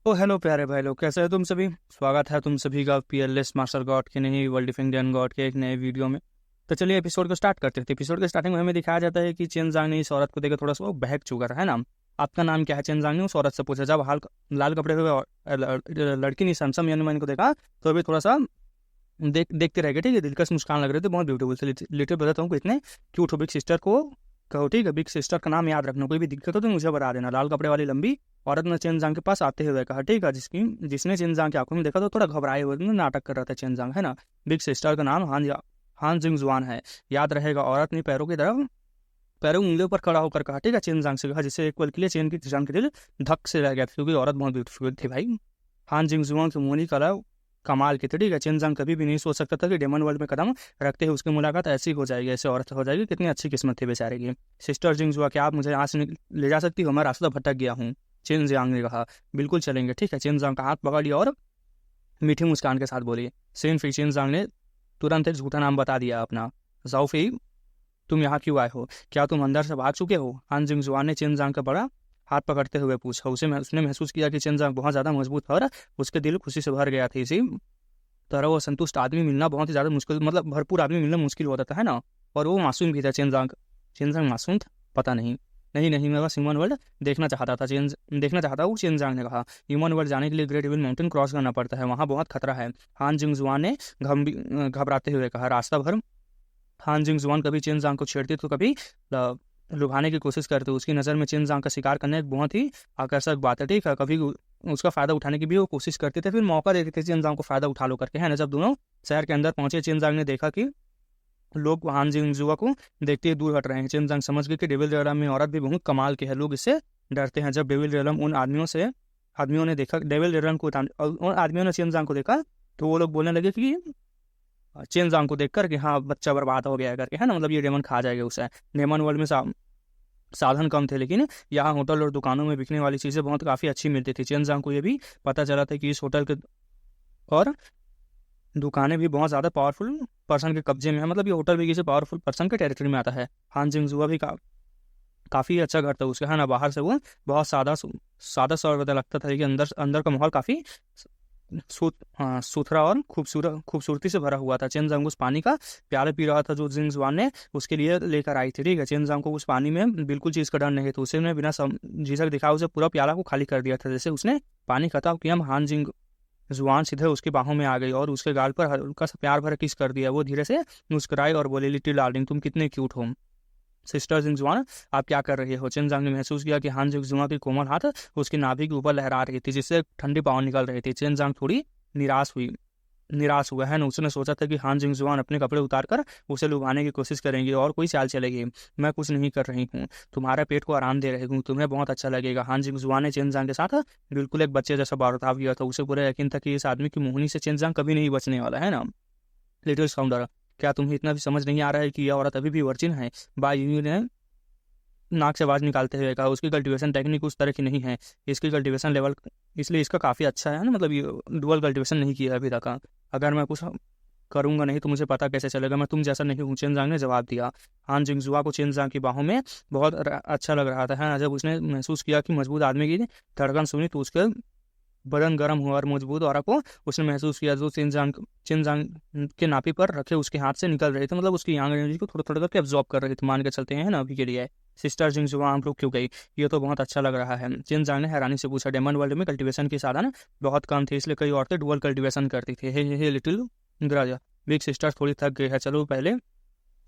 तो हेलो प्यारे भाई लोग, कैसे हो तुम सभी। स्वागत है तुम सभी का पीएलएस मास्टर गॉड के नहीं वर्ल्ड ऑफ इंडियन गॉड के एक नए वीडियो में। तो चलिए एपिसोड को स्टार्ट करते थे। एपिसोड के स्टार्टिंग में हमें दिखाया जाता है कि चेन इस औरत को देखकर थोड़ा सा वो बहक चुका है ना। आपका नाम क्या है? चेन ने उस औरत से पूछा। जब हाल लाल कपड़े हुए लड़की ने सैमसम यानी मैंने को देखा तो अभी थोड़ा सा देखते रह गए। ठीक है, दिलकश मुस्कान लग रहे थे, बहुत ब्यूटीफुल से। लिटिल ब्रदर तुमको इतने क्यूट हो। बिग सिस्टर को कहो, ठीक है, बिग सिस्टर का नाम याद रखना। कोई भी दिक्कत हो तो मुझे बता देना। लाल कपड़े वाली लंबी औरत ने चेनजांग के पास आते हुए कहा, ठीक है, जिसने चेनजांग की आंखों में देखा तो थोड़ा घबराए हुए नाटक कर रहा था चेनजांग, है ना। बिग सिस्टर का नाम हान जिंगजुआन है, याद रहेगा। औरत ने पैरों की उंगलियों पर खड़ा होकर कहा, ठीक है, चेनजांग से कहा, जिससे एक पल के लिए चेन की जान के दिल धक से रह गया था, क्योंकि औरत बहुत ब्यूटीफुल थी भाई। हान जिंगजुआन की मुंह कला कमाल की थी, ठीक है। चेनजांग कभी भी नहीं सोच सकता था कि डेमन वर्ल्ड में कदम रखते ही उसकी मुलाकात ऐसी हो जाएगी, ऐसे औरत हो जाएगी। कितनी अच्छी किस्मत थी बेचारे की। सिस्टर जिंगजुआ, क्या आप मुझे यहाँ से ले जा सकती हो? मैं रास्ता भटक गया हूँ, चेन जियांग ने कहा। बिल्कुल चलेंगे, ठीक है। चेन जियांग का हाथ पकड़ लिया और मीठी मुस्कान के साथ बोली। सेन फी चेन जियांग ने तुरंत एक झूठा नाम बता दिया अपना। जाओफी, तुम यहाँ क्यों आए हो? क्या तुम अंदर से भाग चुके हो? हान जिंगजुआन ने चेन जियांग का बड़ा हाथ पकड़ते हुए पूछा। उसने महसूस किया कि चेन जियांग बहुत ज्यादा मजबूत था और उसके दिल खुशी से भर गया था। इसी तरह वो संतुष्ट आदमी मिलना बहुत ही ज़्यादा मुश्किल, मतलब भरपूर आदमी मिलना मुश्किल होता था, है ना। और वो मासूम भी था चेनजांग मासूम था, पता नहीं। नहीं नहीं, मैं बस ह्यूमन वर्ल्ड देखना चाहता हूँ, चेनजांग ने कहा। ह्यूमन वर्ल्ड जाने के लिए ग्रेट विल माउंटेन क्रॉस करना पड़ता है, वहाँ बहुत खतरा है, हान जिंगजुआन ने घबराते हुए कहा। रास्ता भर हान जिंगजुआन कभी चेनजांग को छेड़ती तो कभी लुभाने की कोशिश करते। उसकी नज़र में चेनजांग का शिकार करना एक बहुत ही आकर्षक बात है, ठीक है। कभी उसका फायदा उठाने की भी वो कोशिश करते थे, फिर मौका देते थे चेनजांग को फायदा उठा लो करके, है ना। जब दोनों शहर के अंदर पहुंचे, चेनजांग ने देखा कि लोग हान जिंगजुआ को देखते ही दूर हट रहे हैं। चेनजांग समझ गए कि डेविल रियलम में औरत भी बहुत कमाल की है, लोग इससे डरते हैं। जब डेविल रियलम उन आदमियों ने देखा डेविल रियलम को, उन आदमियों ने चेनजांग को देखा तो वो लोग बोलने लगे कि चेनजांग को देखकर कि हाँ, बच्चा बर्बाद हो गया करके, है ना, मतलब ये डेमन खा जाएगा उसे। डेमन वर्ल्ड में साधन कम थे, लेकिन यहाँ होटल और दुकानों में बिकने वाली चीज़ें बहुत काफ़ी अच्छी मिलती थी। चेनजांग को ये भी पता चला था कि इस होटल के और दुकानें भी बहुत ज़्यादा पावरफुल पर्सन के कब्जे में है, मतलब ये होटल भी किसी पावरफुल पर्सन के टेरिटरी में आता है। हान जिंगजुआ भी काफ़ी अच्छा घर था उसका, है ना। बाहर से वो बहुत सादा सा लगता था, लेकिन अंदर अंदर का माहौल काफ़ी हाँ, सुथरा और खूबसूरती से भरा हुआ था। चेनजांग उस पानी का प्याला पी रहा था जो जिंगजुआन ने उसके लिए लेकर आई थी, ठीक है। चेनजांग को उस पानी में बिल्कुल चीज़ का डर नहीं था। उसने बिना झिझक दिखाए उसे पूरा प्याला को खाली कर दिया था। जैसे उसने पानी खत्म किया, हान जिंग जुआन सीधे उसकी बाहों में आ गई और उसके गाल पर हल्का सा प्यार भरा किस कर दिया। वो धीरे से मुस्कुराई और बोले, लिटिल डार्लिंग, तुम कितने क्यूट हो। सिस्टर जिंगजुआन, आप क्या कर रही हो? चेनजांग ने महसूस किया कि हान जिंगजुआ की कोमल हाथ उसकी नाभि के ऊपर लहरा रही थी, जिससे ठंडी पवन निकल रही थी। चेनजांग थोड़ी निराश हुआ, है ना। उसने सोचा था कि हान जिंगजुआन अपने कपड़े उतारकर उसे लुभाने की कोशिश करेंगे और कोई चाल चलेगी। मैं कुछ नहीं कर रही हूँ, तुम्हारे पेट को आराम दे रही हूँ, तुम्हें बहुत अच्छा लगेगा। हान जिंगजुआन ने चेनजांग के साथ बिल्कुल एक बच्चे जैसा बर्ताव किया था। उसे पूरा यकीन था कि इस आदमी की मुहनी से चेनजांग कभी नहीं बचने वाला, है ना। लिटिल साउंडर, क्या तुम्हें इतना भी समझ नहीं आ रहा है कि यह औरत अभी भी वर्जिन है? बाई ने नाक से आवाज निकालते हुए कहा। उसकी कल्टीवेशन टेक्निक उस तरह की नहीं है, इसकी कल्टीवेशन लेवल इसलिए इसका काफ़ी अच्छा है ना, मतलब ये डुअल कल्टीवेशन नहीं किया अभी तक। अगर मैं कुछ करूंगा नहीं तो मुझे पता कैसे चलेगा? मैं तुम जैसा नहीं हूँ, चेनजांग ने जवाब दिया। हान जिंगजुआ को चेनजांग की बाहों में बहुत अच्छा लग रहा था, है ना। जब उसने महसूस किया कि मजबूत आदमी की धड़कन सुनी तो उसके बदन गर्म हुआ और मजबूत और को उसने महसूस किया जो चिनजांग के नापी पर रखे उसके हाथ से निकल रहे थे, मतलब उसकी यांग एनर्जी को थोड़ा थोड़ा करके एब्जॉर्ब कर रहे थे, मान के चलते हैं ना अभी के लिए। सिस्टर जिंगजुआ, हम रुक क्यों गई? ये तो बहुत अच्छा लग रहा है, चिनजांग ने हैरानी से पूछा। डेमन वर्ल्ड में कल्टीवेशन के साधन बहुत कम थे, इसलिए कई औरतें डुअल कल्टीवेशन करती थी। हे लिटिल इंदिरा, बिग सिस्टर थोड़ी थक गई है, चलो पहले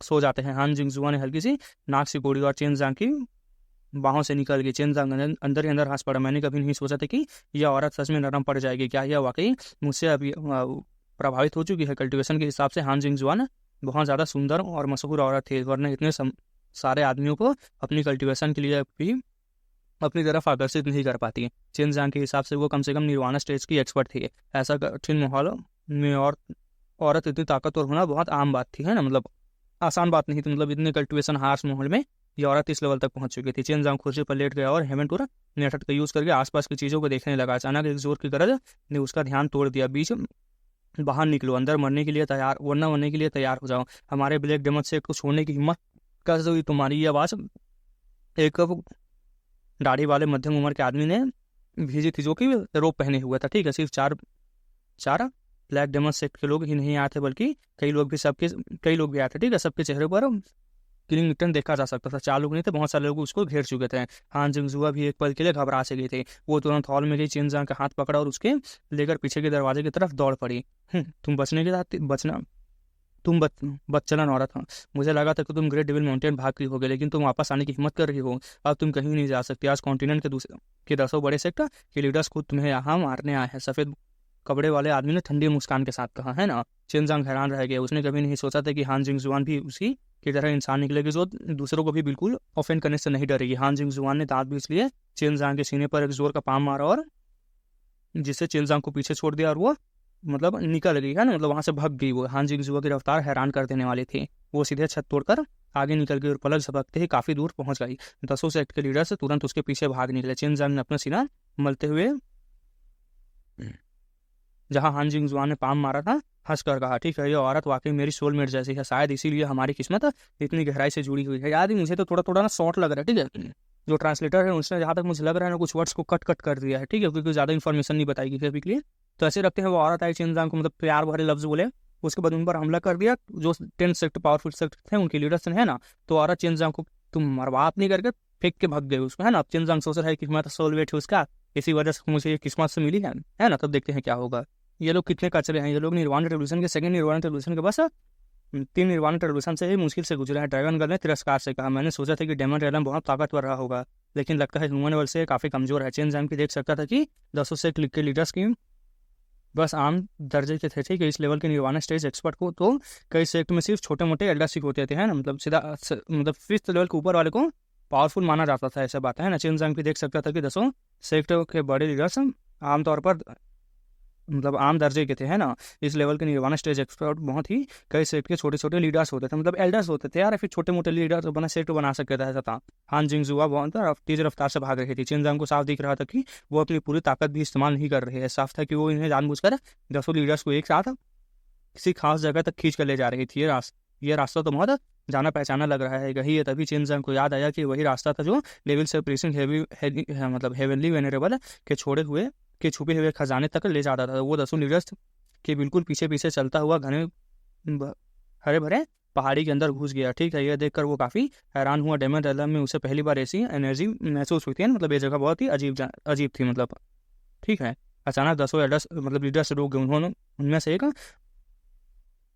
सो जाते हैं। हान जिंगजुआ ने हल्की सी नाक सिकोड़ी और चिनजांग की बाहों से निकल गई। चेनजांग अंदर ही अंदर हंस पड़ा। मैंने कभी नहीं सोचा था कि यह औरत सच में नरम पड़ जाएगी। क्या यह वाकई मुझसे अभी प्रभावित हो चुकी है? कल्टीवेशन के हिसाब से हान जिंगजुआन बहुत ज़्यादा सुंदर और मशहूर औरत थी, वरना इतने सारे आदमियों को अपनी कल्टीवेशन के लिए भी अपनी तरफ आकर्षित नहीं कर पाती। चेनजांग के हिसाब से वो कम से कम निर्वाणा स्टेज की एक्सपर्ट थी। ऐसा कठिन माहौल में और औरत इतनी ताकतवर होना बहुत आम बात थी, है ना, मतलब आसान बात नहीं थी। मतलब इतने कल्टीवेशन हार्श माहौल में ये औरत इस लेवल तक पहुंच चुकी थी। चेनजांग कुर्सी पर लेट गया और हेमंतुर नेटवर्क का यूज करके आसपास की चीजों को देखने लगा। अचानक एक जोर की गरज ने उसका ध्यान तोड़ दिया। बीच बाहर निकलो, अंदर मरने के लिए तैयार, वरना मरने के लिए तैयार हो जाओ। हमारे ब्लैक डेमन से को छोड़ने की हिम्मत कैसे हुई तुम्हारी? ये आवाज एक दाढ़ी वाले मध्यम उम्र के आदमी ने भेजी थी, जो कि रोप पहने हुआ था। ठीक है, सिर्फ चार चार ब्लैक डेमन सेक्ट के लोग ही नहीं आए थे, बल्कि कई लोग भी आए थे। ठीक है, सबके चेहरे पर किलिंग निकटन देखा जा सकता था। 4 लोग नहीं थे, बहुत सारे लोग उसको घेर चुके थे। हान जिंगजुआ भी एक पल के लिए घबरा से गई थी। वो तुरंत हॉल में गई, चेन जांग का हाथ पकड़ा और उसके लेकर पीछे के दरवाजे की तरफ दौड़ पड़ी। तुम बचने के साथ बचना तुम बदचलन औरत हो। मुझे लगा था कि तुम ग्रेट डेविल माउंटेन भाग गई होगे, लेकिन तुम वापस आने की हिम्मत कर रही हो। अब तुम कहीं नहीं जा सकती। आज कॉन्टिनेंट के दूसरे के 10 बड़े सेक्टर के लीडर्स खुद तुम्हें यहाँ मारने आए हैं, सफेद कपड़े वाले आदमी ने ठंडी मुस्कान के साथ कहा। है ना। चिनजांग हैरान रह गया। उसने कभी नहीं सोचा था कि हान जिंग जुआन भी उसी की तरह इंसान निकलेगी, जो दूसरों को भी बिल्कुल ऑफेंड करने से नहीं डरेगी। हान जिंग जुआन ने दांत बीच लिए, चिनजांग के सीने पर एक जोर का पाम मारा और जिससे चिनजांग को पीछे छोड़ दिया, और वो मतलब निकल गई। है ना, मतलब वहां से भाग गई। वो हान जिंग जुआ की रफ्तार हैरान कर देने वाली थी। वो सीधे छत तोड़कर आगे निकल गई और पलक झपकते ही काफी दूर पहुंच गई। 10 सेक्ट के लीडर से तुरंत उसके पीछे भाग निकले। चिनजांग ने अपना सीना मलते हुए जहां हान जिंग जुआन ने पाम मारा था, हंस कर कहा, ठीक है, ये औरत वाकई मेरी सोलमेट जैसी है। शायद इसीलिए हमारी किस्मत इतनी गहराई से जुड़ी हुई है। याद ही मुझे तो थोड़ा थोड़ा ना शॉर्ट लग रहा है। ठीक है, जो ट्रांसलेटर है उसने जहाँ तक मुझे लग रहा है ना कुछ वर्ड्स को कट कट कर दिया है। ठीक है, क्योंकि ज़्यादा इन्फॉर्मेशन नहीं बताई गई अभी के लिए। तो ऐसे रखते हैं, वो औरत आई, चिनजांग को मतलब प्यार भरे लफ्ज बोले, उसके बाद उन पर हमला कर दिया। जो 10 सेक्टर पावरफुल सेक्टर थे उनके लीडर्स है ना, तो औरत चिनजांग को तुम मरवात नहीं करके फेंक के भाग गए उसको। है ना, अब चिनजांग सोच रहा है कि मैं तो सोलमेट हूँ उसका, इसी वजह से मुझे ये किस्मत से मिली है ना। तब देखते हैं क्या होगा। ये लोग कितने कचरे हैं। ये लोग निर्वाण रेवोल्यूशन के सेकंड निर्वाण रेवोल्यूशन के बस 3 निर्वाण रेवोल्यूशन से ही मुश्किल से गुजरे हैं। ड्रैगन गर्ल ने तिरस्कार से कहा, मैंने सोचा था कि डेमन रेलम बहुत ताकतवर रहा होगा, लेकिन लगता है ह्यूमन वर्ल्ड से काफी कमजोर है। चेन जैम की देख सकता था कि 10 से क्लिक के लीडर्स की बस आम दर्जे के थे। ठीक है, इस लेवल के निर्वाणा स्टेज एक्सपर्ट को तो कई सेक्ट में सिर्फ छोटे मोटे एल्डरशिप होते थे। है ना, मतलब सीधा मतलब 5th लेवल के ऊपर वाले को पावरफुल माना जाता था। ऐसा बात है ना। चेन जैम की देख सकता था कि 10 सेक्ट के बड़े लीडर्स आमतौर पर मतलब आम दर्जे के थे। है ना, इस लेवल के निर्वाणा स्टेज एक्सपर्ट बहुत ही कई सेक्ट के छोटे छोटे लीडर्स होते थे, मतलब एल्डर्स होते थे यार, फिर छोटे मोटे लीडर्स बना सेक्ट बना सकते थे। ऐसा था। हान जिंगजुआ बहुत तेज रफ्तार से भाग रही थी। चिनजांग को साफ दिख रहा था कि वो अपनी पूरी ताकत भी इस्तेमाल नहीं कर रही है। साफ था कि वो इन्हें जानबूझकर 10 लीडर्स को एक साथ किसी खास जगह तक खींच कर ले जा रही थी। ये रास्ता तो बहुत जाना पहचाना लग रहा है। यही है, तभी चिनजांग को याद आया कि वही रास्ता था जो लेवल से प्रीसिंग मतलब हेवनली वेनरेबल के छुपे हुए खजाने तक ले जाता था। वो 10 लीडर्स के बिल्कुल पीछे पीछे चलता हुआ घने हरे भरे पहाड़ी के अंदर घुस गया। ठीक है, यह देखकर वो काफी हैरान हुआ। डेमन रेलम में उसे पहली बार ऐसी एनर्जी महसूस हुई थी। मतलब ये जगह बहुत ही अजीब थी। मतलब ठीक है, अचानक 10 एल्डर्स मतलब लीडर्स रुक गए।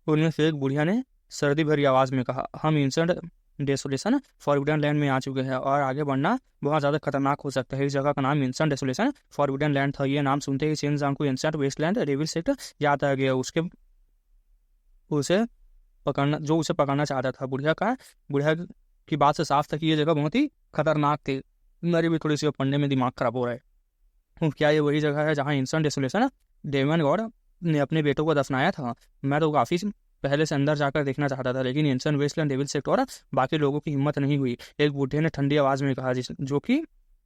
उनमें से एक बुढ़िया ने सर्दी भरी आवाज में कहा, हम इंसेंट डेसोलेशन फॉरबिडन लैंड में आ चुके हैं और आगे बढ़ना बहुत ज़्यादा खतरनाक हो सकता है। इस जगह का नाम इंसेंट डेसोलेशन फॉरबिडन लैंड था। ये नाम सुनते ही चिनजांग को इंसेंट वेस्टलैंड डेविल सेक्टर याद आ गया। उसे पकड़ना चाहता था। बुढ़िया की बात से साफ था कि ये जगह बहुत ही खतरनाक थी। मेरी भी थोड़ी सी पढ़ने में दिमाग खराब हो रहा है। क्या ये वही जगह है जहाँ इंसेंट डेसोलेशन डेमन गॉड ने अपने बेटों को दफनाया था? मैं तो काफ़ी पहले से अंदर जाकर देखना चाहता था, लेकिन इंसेंट वेस्टलैंड डेविल सेक्टर और बाकी लोगों की हिम्मत नहीं हुई। एक बूढ़े ने ठंडी आवाज में कहा, जो कि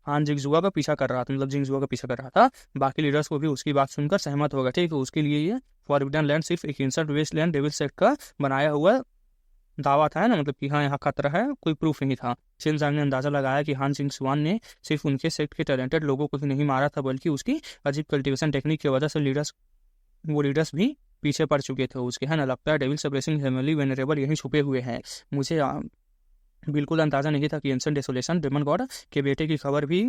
हान जिंगजुआ का पीछा कर रहा था, मतलब जिंगजुआ का पीछा कर रहा था। बाकी लीडर्स को भी उसकी बात सुनकर सहमत हो गया। ठीक है, उसके लिए ये फॉरबिडन लैंड सिर्फ एक इंसेंट वेस्टलैंड डेविल सेक्टर का बनाया हुआ दावा था। है ना, मतलब कि हाँ यहाँ खतरा है, कोई प्रूफ नहीं था। चिनजांग ने अंदाजा लगाया कि हान जिंगजुआन ने सिर्फ उनके सेक्ट के टैलेंटेड लोगों को ही नहीं मारा था, बल्कि उसकी अजीब कल्टिवेशन टेक्निक की वजह से लीडर्स भी पीछे पड़ चुके थे उसके। है ना, लगता है डेविल सप्रेसिंग हेवनली वेनरेबल यहीं छुपे हुए हैं। मुझे बिल्कुल अंदाजा नहीं था कि इंसेंट डेसोलेशन डेमन गॉड के बेटे की खबर भी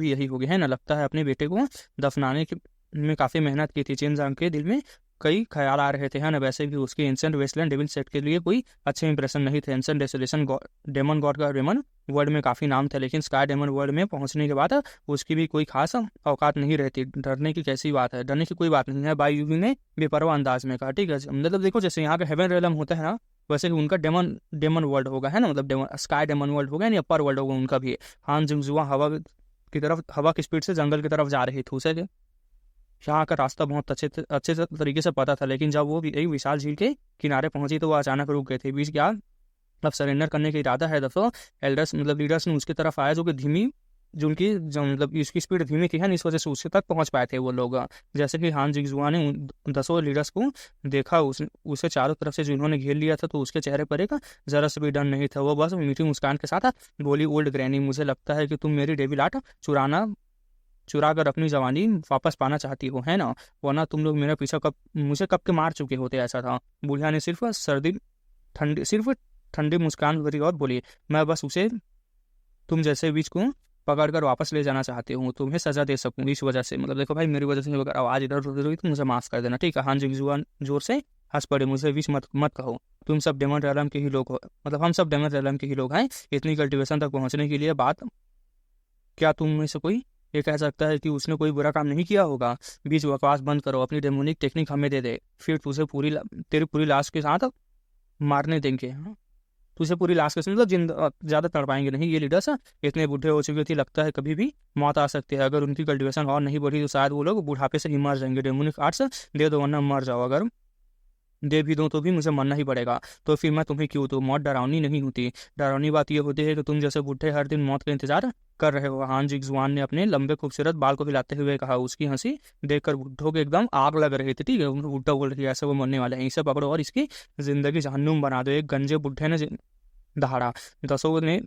यही होगी। है ना, लगता है अपने बेटे को दफनाने में काफ़ी मेहनत की थी। चिनजांग के दिल में कई ख्याल आ रहे थे। है ना, वैसे भी उसके इंसेंट वेस्टलैंड डेविल सेट के लिए कोई अच्छे इंप्रेशन नहीं थे। इंसेंट डेसोलेशन डेमन गॉड का डेमन वर्ल्ड में काफ़ी नाम था, लेकिन स्काई डेमन वर्ल्ड में पहुंचने के बाद उसकी भी कोई खास औकात नहीं रहती। डरने की कैसी बात है? डरने की कोई बात नहीं है, बाई यूवी ने बेपरवाह अंदाज में कहा। ठीक है, मतलब देखो जैसे यहाँ का हेवन रेलम होता है ना, वैसे ही उनका डेमन वर्ल्ड होगा। है ना, मतलब स्काई डेमन वर्ल्ड होगा यानी अपर वर्ल्ड होगा उनका भी। हान जिंगजुआ हवा की स्पीड से जंगल की तरफ जा रही थी। उसे यहाँ का रास्ता बहुत अच्छे से तरीके से पता था, लेकिन जब वो एक विशाल झील के किनारे पहुंची तो वो अचानक रुक गए थे। बीच क्या अब सरेंडर करने का इरादा है दफो एल्डर्स मतलब लीडर्स ने उसकी तरफ आया, जो मतलब इसकी स्पीड धीमी थी। है ना, इस वजह से उसके तक पहुंच पाए थे वो लोग। जैसे कि हान जिंगजुआ ने उन 10 लीडर्स को देखा, उसे चारों तरफ से जिन्होंने घेर लिया था, तो उसके चेहरे पर एक जरा से भी डर नहीं था। वो बस मीठी मुस्कान के साथ बोली, ओल्ड ग्रैनी, मुझे लगता है कि तुम मेरी डेविल आर्ट चुरा कर अपनी जवानी वापस पाना चाहती हो, है ना? वरना तुम लोग मेरा पीछा मुझे कब के मार चुके होते। ऐसा था। बुढ़िया ने सिर्फ ठंडी मुस्कान भरी और बोली, मैं बस उसे तुम जैसे बीच को पकड़ कर वापस ले जाना चाहती हूँ, तुम्हें सजा दे सकूँ इस वजह से। मतलब देखो भाई, मेरी वजह से अगर आवाज़ इधर उधर हुई तो मुझे माफ कर देना, ठीक है? हान जिंगजुआ जोर से हंस पड़े, मुझे विश मत कहो, तुम सब डेमन रेलम के ही लोग हो, मतलब हम सब डेमन रेलम के ही लोग हैं। इतनी कल्टिवेशन तक पहुंचने के लिए बात क्या तुम में से कोई ये कह सकता है कि उसने कोई बुरा काम नहीं किया होगा? बीच बकवास बंद करो, अपनी डेमोनिक टेक्निक हमें दे दे, फिर तुझे तेरी पूरी लाश के साथ मारने देंगे। हाँ, तुझे पूरी लाश के साथ मतलब ज़्यादा तड़पाएंगे नहीं। ये लीडर्स इतने बूढ़े हो चुके थे, लगता है कभी भी मौत आ सकती है। अगर उनकी कल्टिवेशन और नहीं बढ़ी तो शायद वो लोग बुढ़ापे से ही मर जाएंगे। डेमोनिक आर्ट्स दे दो वरना मर जाओ, अगर दे भी दूँ तो भी मुझे मरना ही पड़ेगा। तो फिर मैं तुम्हें क्यों दूँ? मौत डरावनी नहीं होती। डरावनी बात यह होती है कि तुम जैसे बूढ़े हर दिन मौत का इंतजार कर रहे हो। हान जिगजुआन ने अपने लंबे खूबसूरत बाल को हिलाते हुए कहा। उसकी हंसी देखकर बुढ़ों के एकदम आग लग रही थी, ठीक है? बुढ़ा बोल रही है ऐसे वो मरने वाले हैं, इसे पकड़ो और इसकी जिंदगी जहन्नुम बना दो। एक गंजे बुढ़े ने दहाड़ा। दसों ने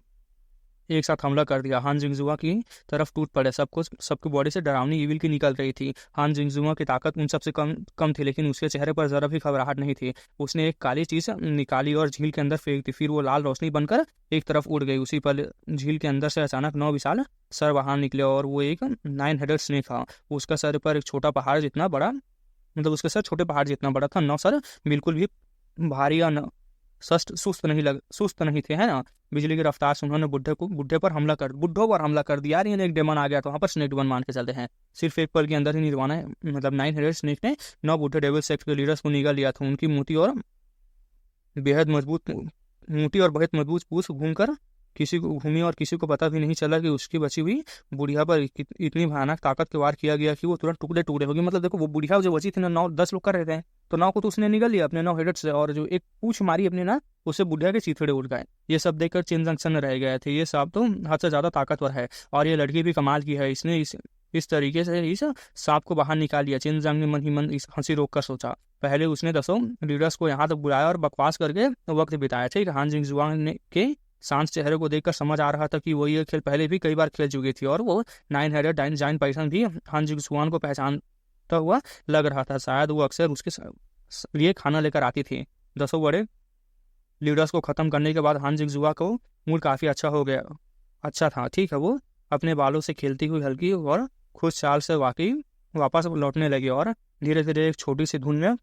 एक साथ हमला कर दिया। हान जिंगजुआ की तरफ टूट पड़े। सबकी बॉडी से डरावनी ईविल की निकल रही थी। हान जिंगजुआ की ताकत उन सबसे कम थी, लेकिन उसके चेहरे पर जरा भी घबराहट नहीं थी। उसने एक काली चीज निकाली और झील के अंदर फेंक दी। फिर वो लाल रोशनी बनकर एक तरफ उड़ गई। उसी पल झील के अंदर से अचानक 9 विशाल सर बाहर निकले और वो एक 9 हेडेड स्नेक था। उसका सर पर एक छोटा पहाड़ जितना बड़ा, मतलब उसका सर छोटे पहाड़ जितना बड़ा था। 9 सर बिल्कुल भी भारी या सुस्त नहीं थे, है ना? बिजली की रफ्तार से उन्होंने बुढ़ों पर हमला कर दिया। यार एक डेमन आ गया तो वहाँ पर स्नेक डेमन मान के चलते हैं। सिर्फ एक पल के अंदर ही निर्वाणा मतलब 9 हेडेड स्नेक ने 9 बुढ़े डेविल सेक्ट के लीडर्स को निगल लिया था। उनकी मोटी और बेहद मजबूत पूछ घूमकर किसी को पता भी नहीं चला कि उसकी बची हुई बुढ़िया पर इतनी भयानक ताकत के वार किया गया कि वो तुरंत टुकड़े टुकड़े हो गई। मतलब देखो, वो बुढ़िया जो बची थी ना, 9-10 लोग कर रहे थे, तो 9 को तो उसने निगल लिया अपने 9 हेडेड से, और जो एक पूछ मारी अपने ना, उससे बुढ़िया के चीथड़े उड़ गए। ये सब देखकर चेन जंक्शन रह गए थे। ये सब तो हद से ज्यादा ताकतवर है, और ये लड़की भी कमाल की है। इसने इस तरीके से इस सांप को बाहर निकाल लिया। चेन जंग ने मन ही मन इस हंसी रोक कर सोचा। पहले उसने 10 लीडर्स को यहाँ तक बुलाया और बकवास करके वक्त बिताया, ठीक है? हान जिंगजुआंग के शांत चेहरे को देखकर समझ आ रहा था कि वो ये खेल पहले भी कई बार खेल चुकी थी, और वो 9 हेडेड जाइन पाइथन भी हान जिंगजुआन को पहचानता हुआ लग रहा था। शायद वो अक्सर उसके लिए खाना लेकर आती थी। 10 बड़े लीडर्स को खत्म करने के बाद हान जिंगजुआ को मूड काफी अच्छा था, ठीक है? वो अपने बालों से खेलती हुई हल्की और खुश चाल से वापस लौटने लगी और धीरे धीरे एक छोटी सी धुन में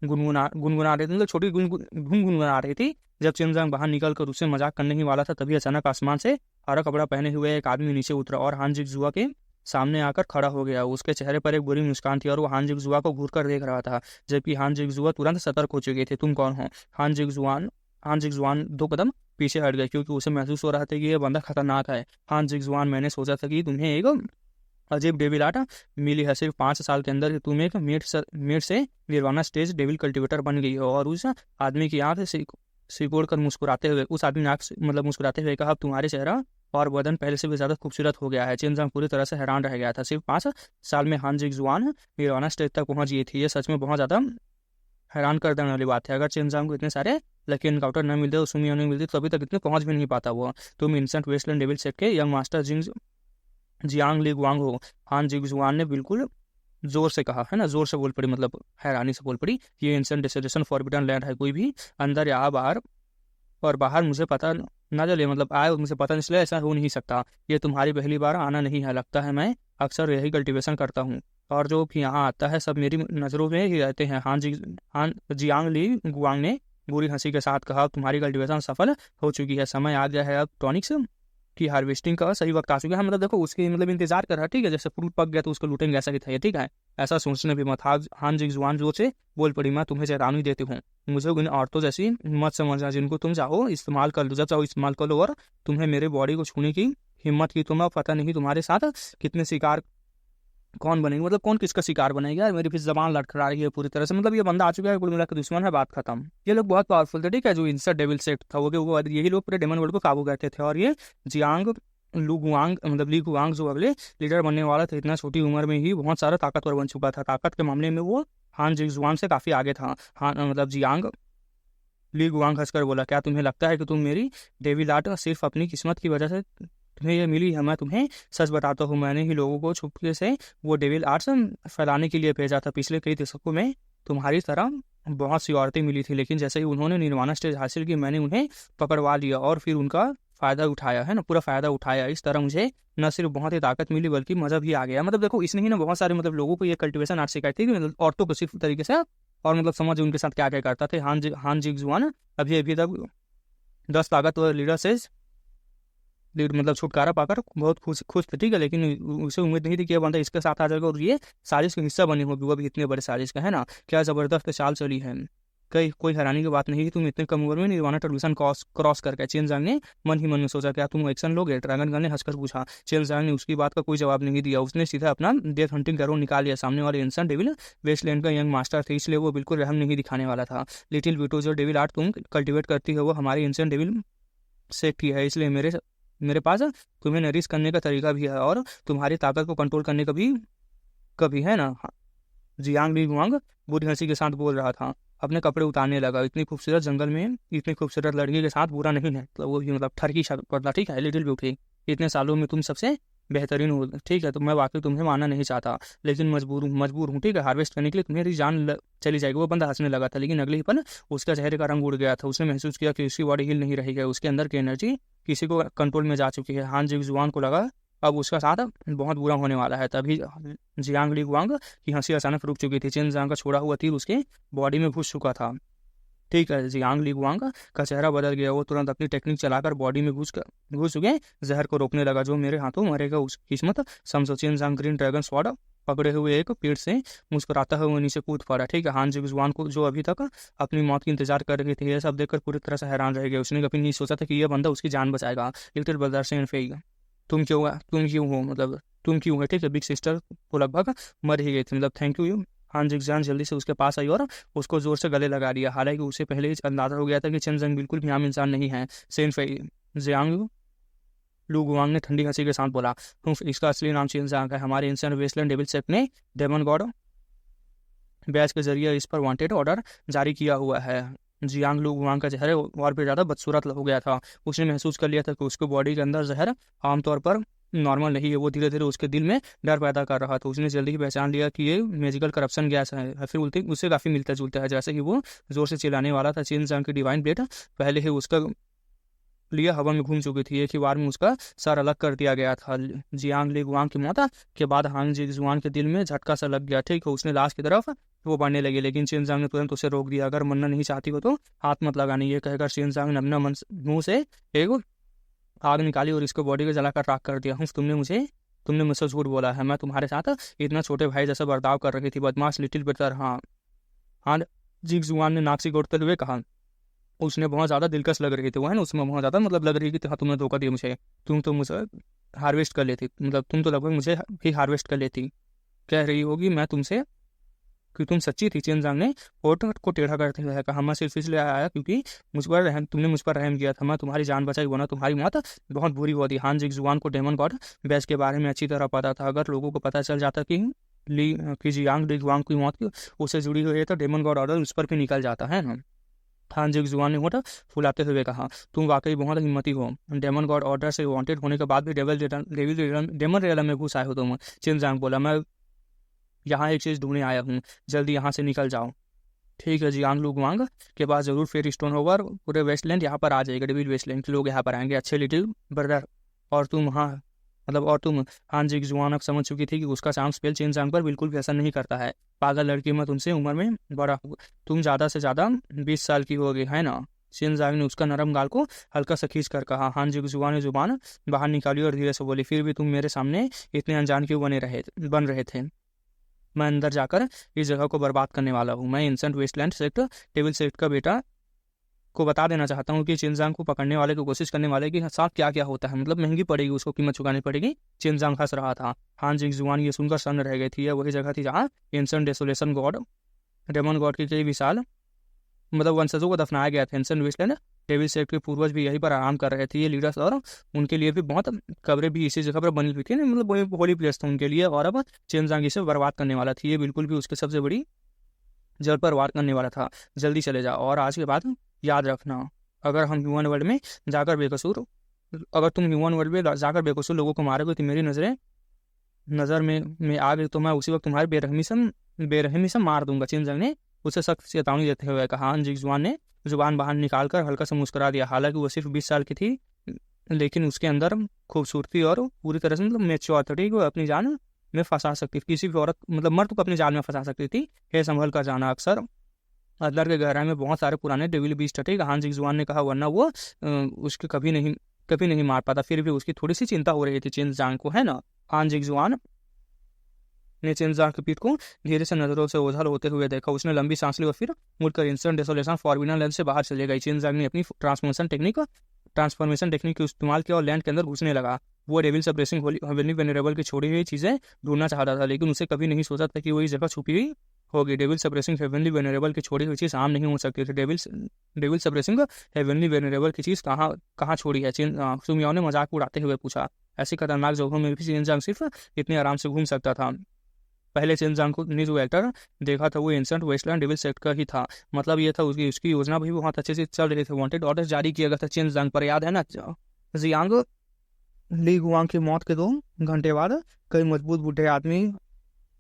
गुनगुना रही थी, मतलब छोटी गुनगुना रही थी। जब चिनजांग बाहर निकलकर उससे मजाक करने ही वाला था, तभी अचानक आसमान से हरा कपड़ा पहने हुए एक आदमी नीचे उतरा और हान जिंगजुआ के सामने आकर खड़ा हो गया। उसके चेहरे पर एक बुरी मुस्कान थी और वो हान जिंगजुआ को घूर कर देख रहा था, जबकि हान जिंगजुआ तुरंत सतर्क हो चुके थे। तुम कौन हो? हान जिंगजुआन 2 कदम पीछे हट गए, क्योंकि उसे महसूस हो रहा था कि यह बंदा खतरनाक है। हान जिंगजुआन, मैंने सोचा था कि तुम्हें एक अजीब डेविल आर्ट मिली है। सिर्फ 5 साल के अंदर ही तुम एक मेट से निर्वाणा स्टेज डेविल कल्टिवेटर बन गई हो। और उस आदमी की आंख सिकोड़ कर मुस्कुराते हुए मुस्कुराते हुए कहा, तुम्हारे चेहरा और बदन पहले से भी ज्यादा खूबसूरत हो गया है। चिनजांग पूरी तरह से हैरान रह गया था। सिर्फ 5 साल में हान जिंगजुआन निर्वाणा स्टेज तक पहुंच गई थी। ये सच में बहुत ज्यादा हैरान कर देने वाली बात है। अगर चिनजांग को इतने सारे लकी एनकाउंटर न मिलते, तो सुमिया नहीं मिलती, तो अभी तक इतने पहुंच भी नहीं पाता वो। तुम इंसेंट वेस्टलैंड डेविल सेट के यंग मास्टर जियांग ली गुआंग हो। हान जिंगजुआन ने बिल्कुल जोर से कहा, है ना? जोर से बोल पड़ी, मतलब हैरानी से बोल पड़ी। ये इंसेंट डेस्टिनेशन फॉरबिडन लैंड है। कोई भी अंदर या बाहर मुझे पता ना चले, मतलब आए मुझे पता नहीं चले, ऐसा हो नहीं सकता। ये तुम्हारी पहली बार आना नहीं है। लगता है मैं अक्सर यही कल्टिवेशन करता हूँ, और जो भी यहाँ आता है सब मेरी नज़रों में ही रहते हैं। हान जियांग ली गुआंग ने बुरी हंसी के साथ कहा, तुम्हारी कल्टिवेशन सफल हो चुकी है। समय आ गया है अब टॉनिक्स की हार्वेस्टिंग का सही वक्त आ चुका है। मतलब देखो, उसकी मतलब इंतजार कर रहा है, ठीक है? जैसे फ्रूट पक गया तो उसको लूटेंगे, ऐसा ही था ये, ठीक है? ऐसा सोचने भी मत। हान जिंगजुआन जोर से बोल पड़ी, मैं तुम्हें चेतावनी देती हूँ, मुझे उन औरतों जैसी मत समझना जिनको तुम चाहो इस्तेमाल कर लो। जब चाहो इस्तेमाल कर लो, और तुम्हें मेरे बॉडी को छूने की हिम्मत की तो मैं पता नहीं तुम्हारे साथ कितने शिकार कौन बनेगा, मतलब कौन किसका शिकार बनेगा। यार मेरी फिर जबान लड़खड़ा रही है पूरी तरह से। मतलब ये बंदा आ चुका है, कुल मिला के दुश्मन है, बात खत्म। ये लोग बहुत पावरफुल थे, ठीक है? जो इंसर्ट डेविल सेट था वो यही लोग पूरे डेमन वर्ल्ड को काबू करते थे। और ये जियांग ली गुआंग जो अगले लीडर बनने वाला था, इतना छोटी उम्र में ही बहुत सारा ताकतवर बन चुका था। ताकत के मामले में वो हान जिंगजुआन से काफी आगे था। जियांग ली गुआंग हंसकर बोला, क्या तुम्हें लगता है कि तुम मेरी डेविल आर्ट सिर्फ अपनी किस्मत की वजह से तुम्हें ये मिली है, मैं तुम्हें सच बताता हूँ, मैंने ही लोगों को छुपके से वो डेविल आर्ट्स फैलाने के लिए भेजा था। पिछले कई दशकों में तुम्हारी तरह बहुत सी औरतें मिली थी, लेकिन जैसे ही उन्होंने निर्वाणा स्टेज हासिल की, मैंने उन्हें पकड़वा लिया और फिर उनका फ़ायदा उठाया, है ना, पूरा फ़ायदा उठाया। इस तरह मुझे न सिर्फ बहुत ही ताकत मिली बल्कि मज़ा भी आ गया। मतलब देखो, इसने ही ना बहुत सारे मतलब लोगों को ये कल्टिवेशन आर्ट सिखाई थी कि मतलब औरतों को सिर्फ तरीके से, और मतलब समझ उनके साथ क्या क्या करता थे। हान जिगजुआन अभी अभी तक 10 ताकतवर लीडर से मतलब छुटकारा पाकर बहुत खुश खुश थे, ठीक है, लेकिन उसे उम्मीद नहीं थी कि यह बंदा इसके साथ आ जाएगा और ये साजिश का हिस्सा बने होगी, वो भी इतने बड़े साजिश का, है ना। क्या ज़बरदस्त चाल चली है। कई कोई हैरानी की बात नहीं, तुम इतने कम उम्र में निर्वाणा टेलीविजन क्रॉस करके। चेन जांग ने मन ही मन में सोचा, क्या तुम एक्शन लोगे? ड्रैगन गन ने हंसकर पूछा। चेन जांग ने उसकी बात का कोई जवाब नहीं दिया। उसने सीधा अपना डेथ हंटिंग कैरो निकाल लिया। सामने वाले इंसान डेविल वेस्टलैंड का यंग मास्टर थे, इसलिए वो बिल्कुल रहम नहीं दिखाने वाला था। लिटिल बिटो, जो डेविल आर्ट तुम कल्टिवेट करती हो वो हमारे इंसान डेविल से की है, इसलिए मेरे पास तुम्हें नरिश करने का तरीका भी है और तुम्हारी ताकत को कंट्रोल करने का भी कभी, है ना। जियांग ली गुआंग बुरी हंसी के साथ बोल रहा था, अपने कपड़े उतारने लगा। इतनी खूबसूरत जंगल में इतनी खूबसूरत लड़की के साथ बुरा नहीं है, तो वो भी मतलब ठरकी पड़ता, ठीक है। लिटिल ब्यूटी, इतने सालों में तुम सबसे बेहतरीन हो, ठीक है, तो मैं वाकई तुम्हें मानना नहीं चाहता, लेकिन मजबूर हूँ, ठीक है। हार्वेस्ट करने के लिए तुम्हारी जान चली जाएगी। वो बंदा हंसने लगा था, लेकिन अगले ही पल उसका चेहरे का रंग उड़ गया था। उसने महसूस किया कि उसकी बॉडी हिल नहीं रही है, उसके अंदर की एनर्जी किसी को कंट्रोल में जा चुकी है। हान जिगजुआन को लगा अब उसका साथ बहुत बुरा होने वाला है। तभी जियांग ली गुआंग की हंसी अचानक रुक चुकी थी। चेन जांग का छोड़ा हुआ तीर उसके बॉडी में घुस चुका था, ठीक है। जियांग ली गुआंग का चेहरा बदल गया। वो तुरंत अपनी टेक्निक चलाकर बॉडी में घुस चुके जहर को रोकने लगा। जो मेरे हाथों मरेगा उसकी किस्मत समझो। चेन जांग ग्रीन ड्रैगन स्वॉर्ड पकड़े हुए एक पेड़ से मुस्कुराता हुआ नीचे कूद पड़ा, ठीक है। हान जिगजुआन को, जो अभी तक अपनी मौत की इंतजार कर रही थी, यह सब देखकर पूरी तरह से हैरान रह गया। उसने कभी नहीं सोचा था कि यह बंदा उसकी जान बचाएगा। लिटिल ब्रदर से फेंक, तुम क्यों हो, मतलब तुम क्यों है, ठीक है। बिग सिस्टर को लगभग मर ही गई थी, मतलब थैंक यू। हान जिगजान जल्दी से उसके पास आई और उसको जोर से गले लगा लिया। हालांकि उसे पहले ही अंदाजा हो गया था कि चेन जंग बिल्कुल भी आम इंसान नहीं है। सेन फेई जियांग लू गुआंग ने ठंडी हंसी के साथ बोला, इसका असली नाम चेन जंग है। हमारे इंसान वेस्टलैंड डेविल सेप ने डेमन गॉड बैच के जरिए इस पर वांटेड ऑर्डर जारी किया हुआ है। जियांग लू गुआंग का जहर और भी ज़्यादा बदसूरत हो गया था। उसने महसूस कर लिया था कि उसके बॉडी के अंदर जहर आमतौर पर नॉर्मल नहीं है। वो धीरे धीरे उसके दिल में डर पैदा कर रहा था। उसने जल्दी ही पहचान लिया कि ये मैजिकल करप्शन गैस है। फिर उससे काफ़ी मिलता जुलता है। जैसे कि वो जोर से चिल्लाने वाला था, चेन जांग की डिवाइन ब्लेड पहले ही उसका लिए हवा में घूम चुकी थी। एक ही बार में उसका सर अलग कर दिया गया था। जियांग ली गुआंग की मौत के बाद हांग जिगजुआन के दिल में झटका सा लग गया, ठीक है। उसने लाश की तरफ वो बढ़ने लगे, लेकिन चेन जांग ने तुरंत उसे रोक दिया। अगर मरना नहीं चाहती हो तो हाथ मत लगानी, ये कहकर चेन जांग ने अपना मुंह से एक आग निकाली और इसको बॉडी को जलाकर राख कर दिया। तुमने मुझसे झूठ बोला है। मैं तुम्हारे साथ इतना छोटे भाई जैसा बर्ताव कर रही थी, बदमाश लिटिल बेटर। हाँ हाँ, जिगजुआन ने नाक से गोड़ते हुए कहा। उसने बहुत ज़्यादा दिलकश लग रही थी वो, है ना, उसमें बहुत ज़्यादा मतलब लग रही थी, हाँ तुमने धोखा दिया मुझे, तुम तो मुझे हार्वेस्ट कर लेती, मतलब तुम तो लगभग मुझे भी हार्वेस्ट कर लेती। कह रही होगी मैं तुमसे कि तुम सच्ची थी। चेन जांग ने होठ को टेढ़ा करते हुए कहा, मैं सिर्फ इसलिए आया क्योंकि तुमने मुझ पर रहम किया था। मैं तुम्हारी जान बचाई, वरना तुम्हारी मौत बहुत बुरी होती। हान जिगजुआन को डेमन गॉड बैच के बारे में अच्छी तरह पता था। अगर लोगों को पता चल जाता कि जियांग ली गुआंग की मौत उससे जुड़ी हुई है, तो डेमन गॉड ऑर्डर उस पर भी निकल जाता है ना। हान जिगजुआन ने होठ फुलाते हुए कहा, तुम वाकई बहुत हिम्मती हो। डेमन गॉड ऑर्डर से वांटेड होने के बाद भी डेमन रियलम में घुस आए हो तुम। चेन जांग बोला, मैं यहाँ एक चीज़ ढूंढने आया हूँ, जल्दी यहाँ से निकल जाओ, ठीक है। जियांग लू गुआंग के बाद जरूर फेयर स्टोन होगा और पूरे वेस्टलैंड यहाँ पर आ जाएगा। डेविड वेस्टलैंड के लोग यहाँ पर आएंगे, अच्छे लिटिल ब्रदर। और तुम, हाँ मतलब और तुम। हान जिगजुआन अब समझ चुकी थी कि उसका चाम स्पेल चेन जांग पर बिल्कुल भी असर नहीं करता है। पागल लड़की, मैं तुमसे उम्र में बड़ा हूँ, तुम ज़्यादा से ज़्यादा 20 साल की हो गई, है ना। चेन जांग ने उसका नरम गाल को हल्का सा खींच कर कहा। हान जिगजुआन ने जुबान बाहर निकाली और धीरे से बोली, फिर भी तुम मेरे सामने इतने अनजान क्यों बन रहे थे। मैं अंदर जाकर इस जगह को बर्बाद करने वाला हूँ। मैं इंसेंट वेस्टलैंड सेक्ट टेबल सेक्ट का बेटा को बता देना चाहता हूँ कि चिनजांग को पकड़ने वाले को कोशिश करने वाले के साथ क्या क्या होता है, मतलब महंगी पड़ेगी, उसको कीमत चुकानी पड़ेगी। चिनजांग हंस रहा था। हान जिगजुआन ये सुनकर सन्न रह गई थी। यह वही जगह थी जहाँ ancient desolation god demon god के कई विशाल मतलब वंशजों को दफनाया गया था। एंसेंट वेस्टलैंड डेविल सेक्ट के पूर्वज भी यहीं पर आराम कर रहे थे। ये लीडर्स और उनके लिए भी बहुत कब्रें भी इसी जगह पर बनी हुई थी, मतलब वही होली प्लेस था उनके लिए। और अब चिनजांग इसे बर्बाद करने वाला थी। ये बिल्कुल भी उसके सबसे बड़ी जल पर वार करने वाला था। जल्दी चले जाओ और आज के बाद याद रखना, अगर हम ह्यूमन वर्ल्ड में जाकर बेकसूर अगर तुम ह्यूमन वर्ल्ड में जाकर बेकसूर लोगों को मारोगे तो मेरी नज़र में आ गई तो मैं उसी वक्त तुम्हारी बेरहमी से मार दूंगा। चिनजंग ने उसे सख्त चेतावनी देते हुए कहा। हान जिगजुआन ने जुबान बाहर निकालकर हल्का सा मुस्कुरा दिया। हालांकि वो सिर्फ 20 साल की थी, लेकिन उसके अंदर खूबसूरती और पूरी तरह से मेच्योरिटी को अपनी जान में फंसा सकती थी। किसी भी औरत मर्द को अपनी जान में फंसा सकती थी। हे संभल कर जाना, अक्सर अदलर के गहराई में बहुत सारे पुराने डेविल बीस्ट थे, हान जिगजुआन ने कहा, वरना वो उसके कभी नहीं मार पाता। फिर भी उसकी थोड़ी सी चिंता हो रही थी चिनजांग को, है ना। हान जिगजुआन ने चिनजांग की पीठ को धीरे से नजरों से ओझल होते हुए देखा। उसने लंबी सांस ली और फिर मुड़कर इंस्टेंट डेसोलेशन फॉरबिडन लैंड से बाहर चले गई। चिनजांग ने अपनी ट्रांसफॉर्मेशन टेक्निक का इस्तेमाल किया और लैंड के अंदर घुसने लगा। वो डेविल सप्रेसिंग हेवनली वेनरेबल की छोड़ी हुई चीजें ढूंढना चाहता था, लेकिन उसे कभी नहीं सोचा था कि वही जगह छुपी हुई होगी। डेविल सप्रेसिंग हेवनली वेनरेबल की छोड़ी हुई चीज आम नहीं हो सकती थी। डेविल सप्रेसिंग हेवनली वेनरेबल की चीज कहाँ छोड़ी है? सुमियाओ ने मजाक उड़ाते हुए पूछा। ऐसी खतरनाक जगहों में भी चिनजांग सिर्फ इतने आराम से घूम सकता था। पहले चिनजांग को ने जो एक्टर देखा था वो एंशिएंट वेस्टलैंड डेविल सेट का ही था। मतलब ये था उसकी योजना भी बहुत अच्छे से चल रही थी। वांटेड ऑर्डर जारी किया गया था चिनजांग पर, याद है ना। जियांग ली गुआंग की मौत के 2 घंटे बाद कई मजबूत बूढ़े आदमी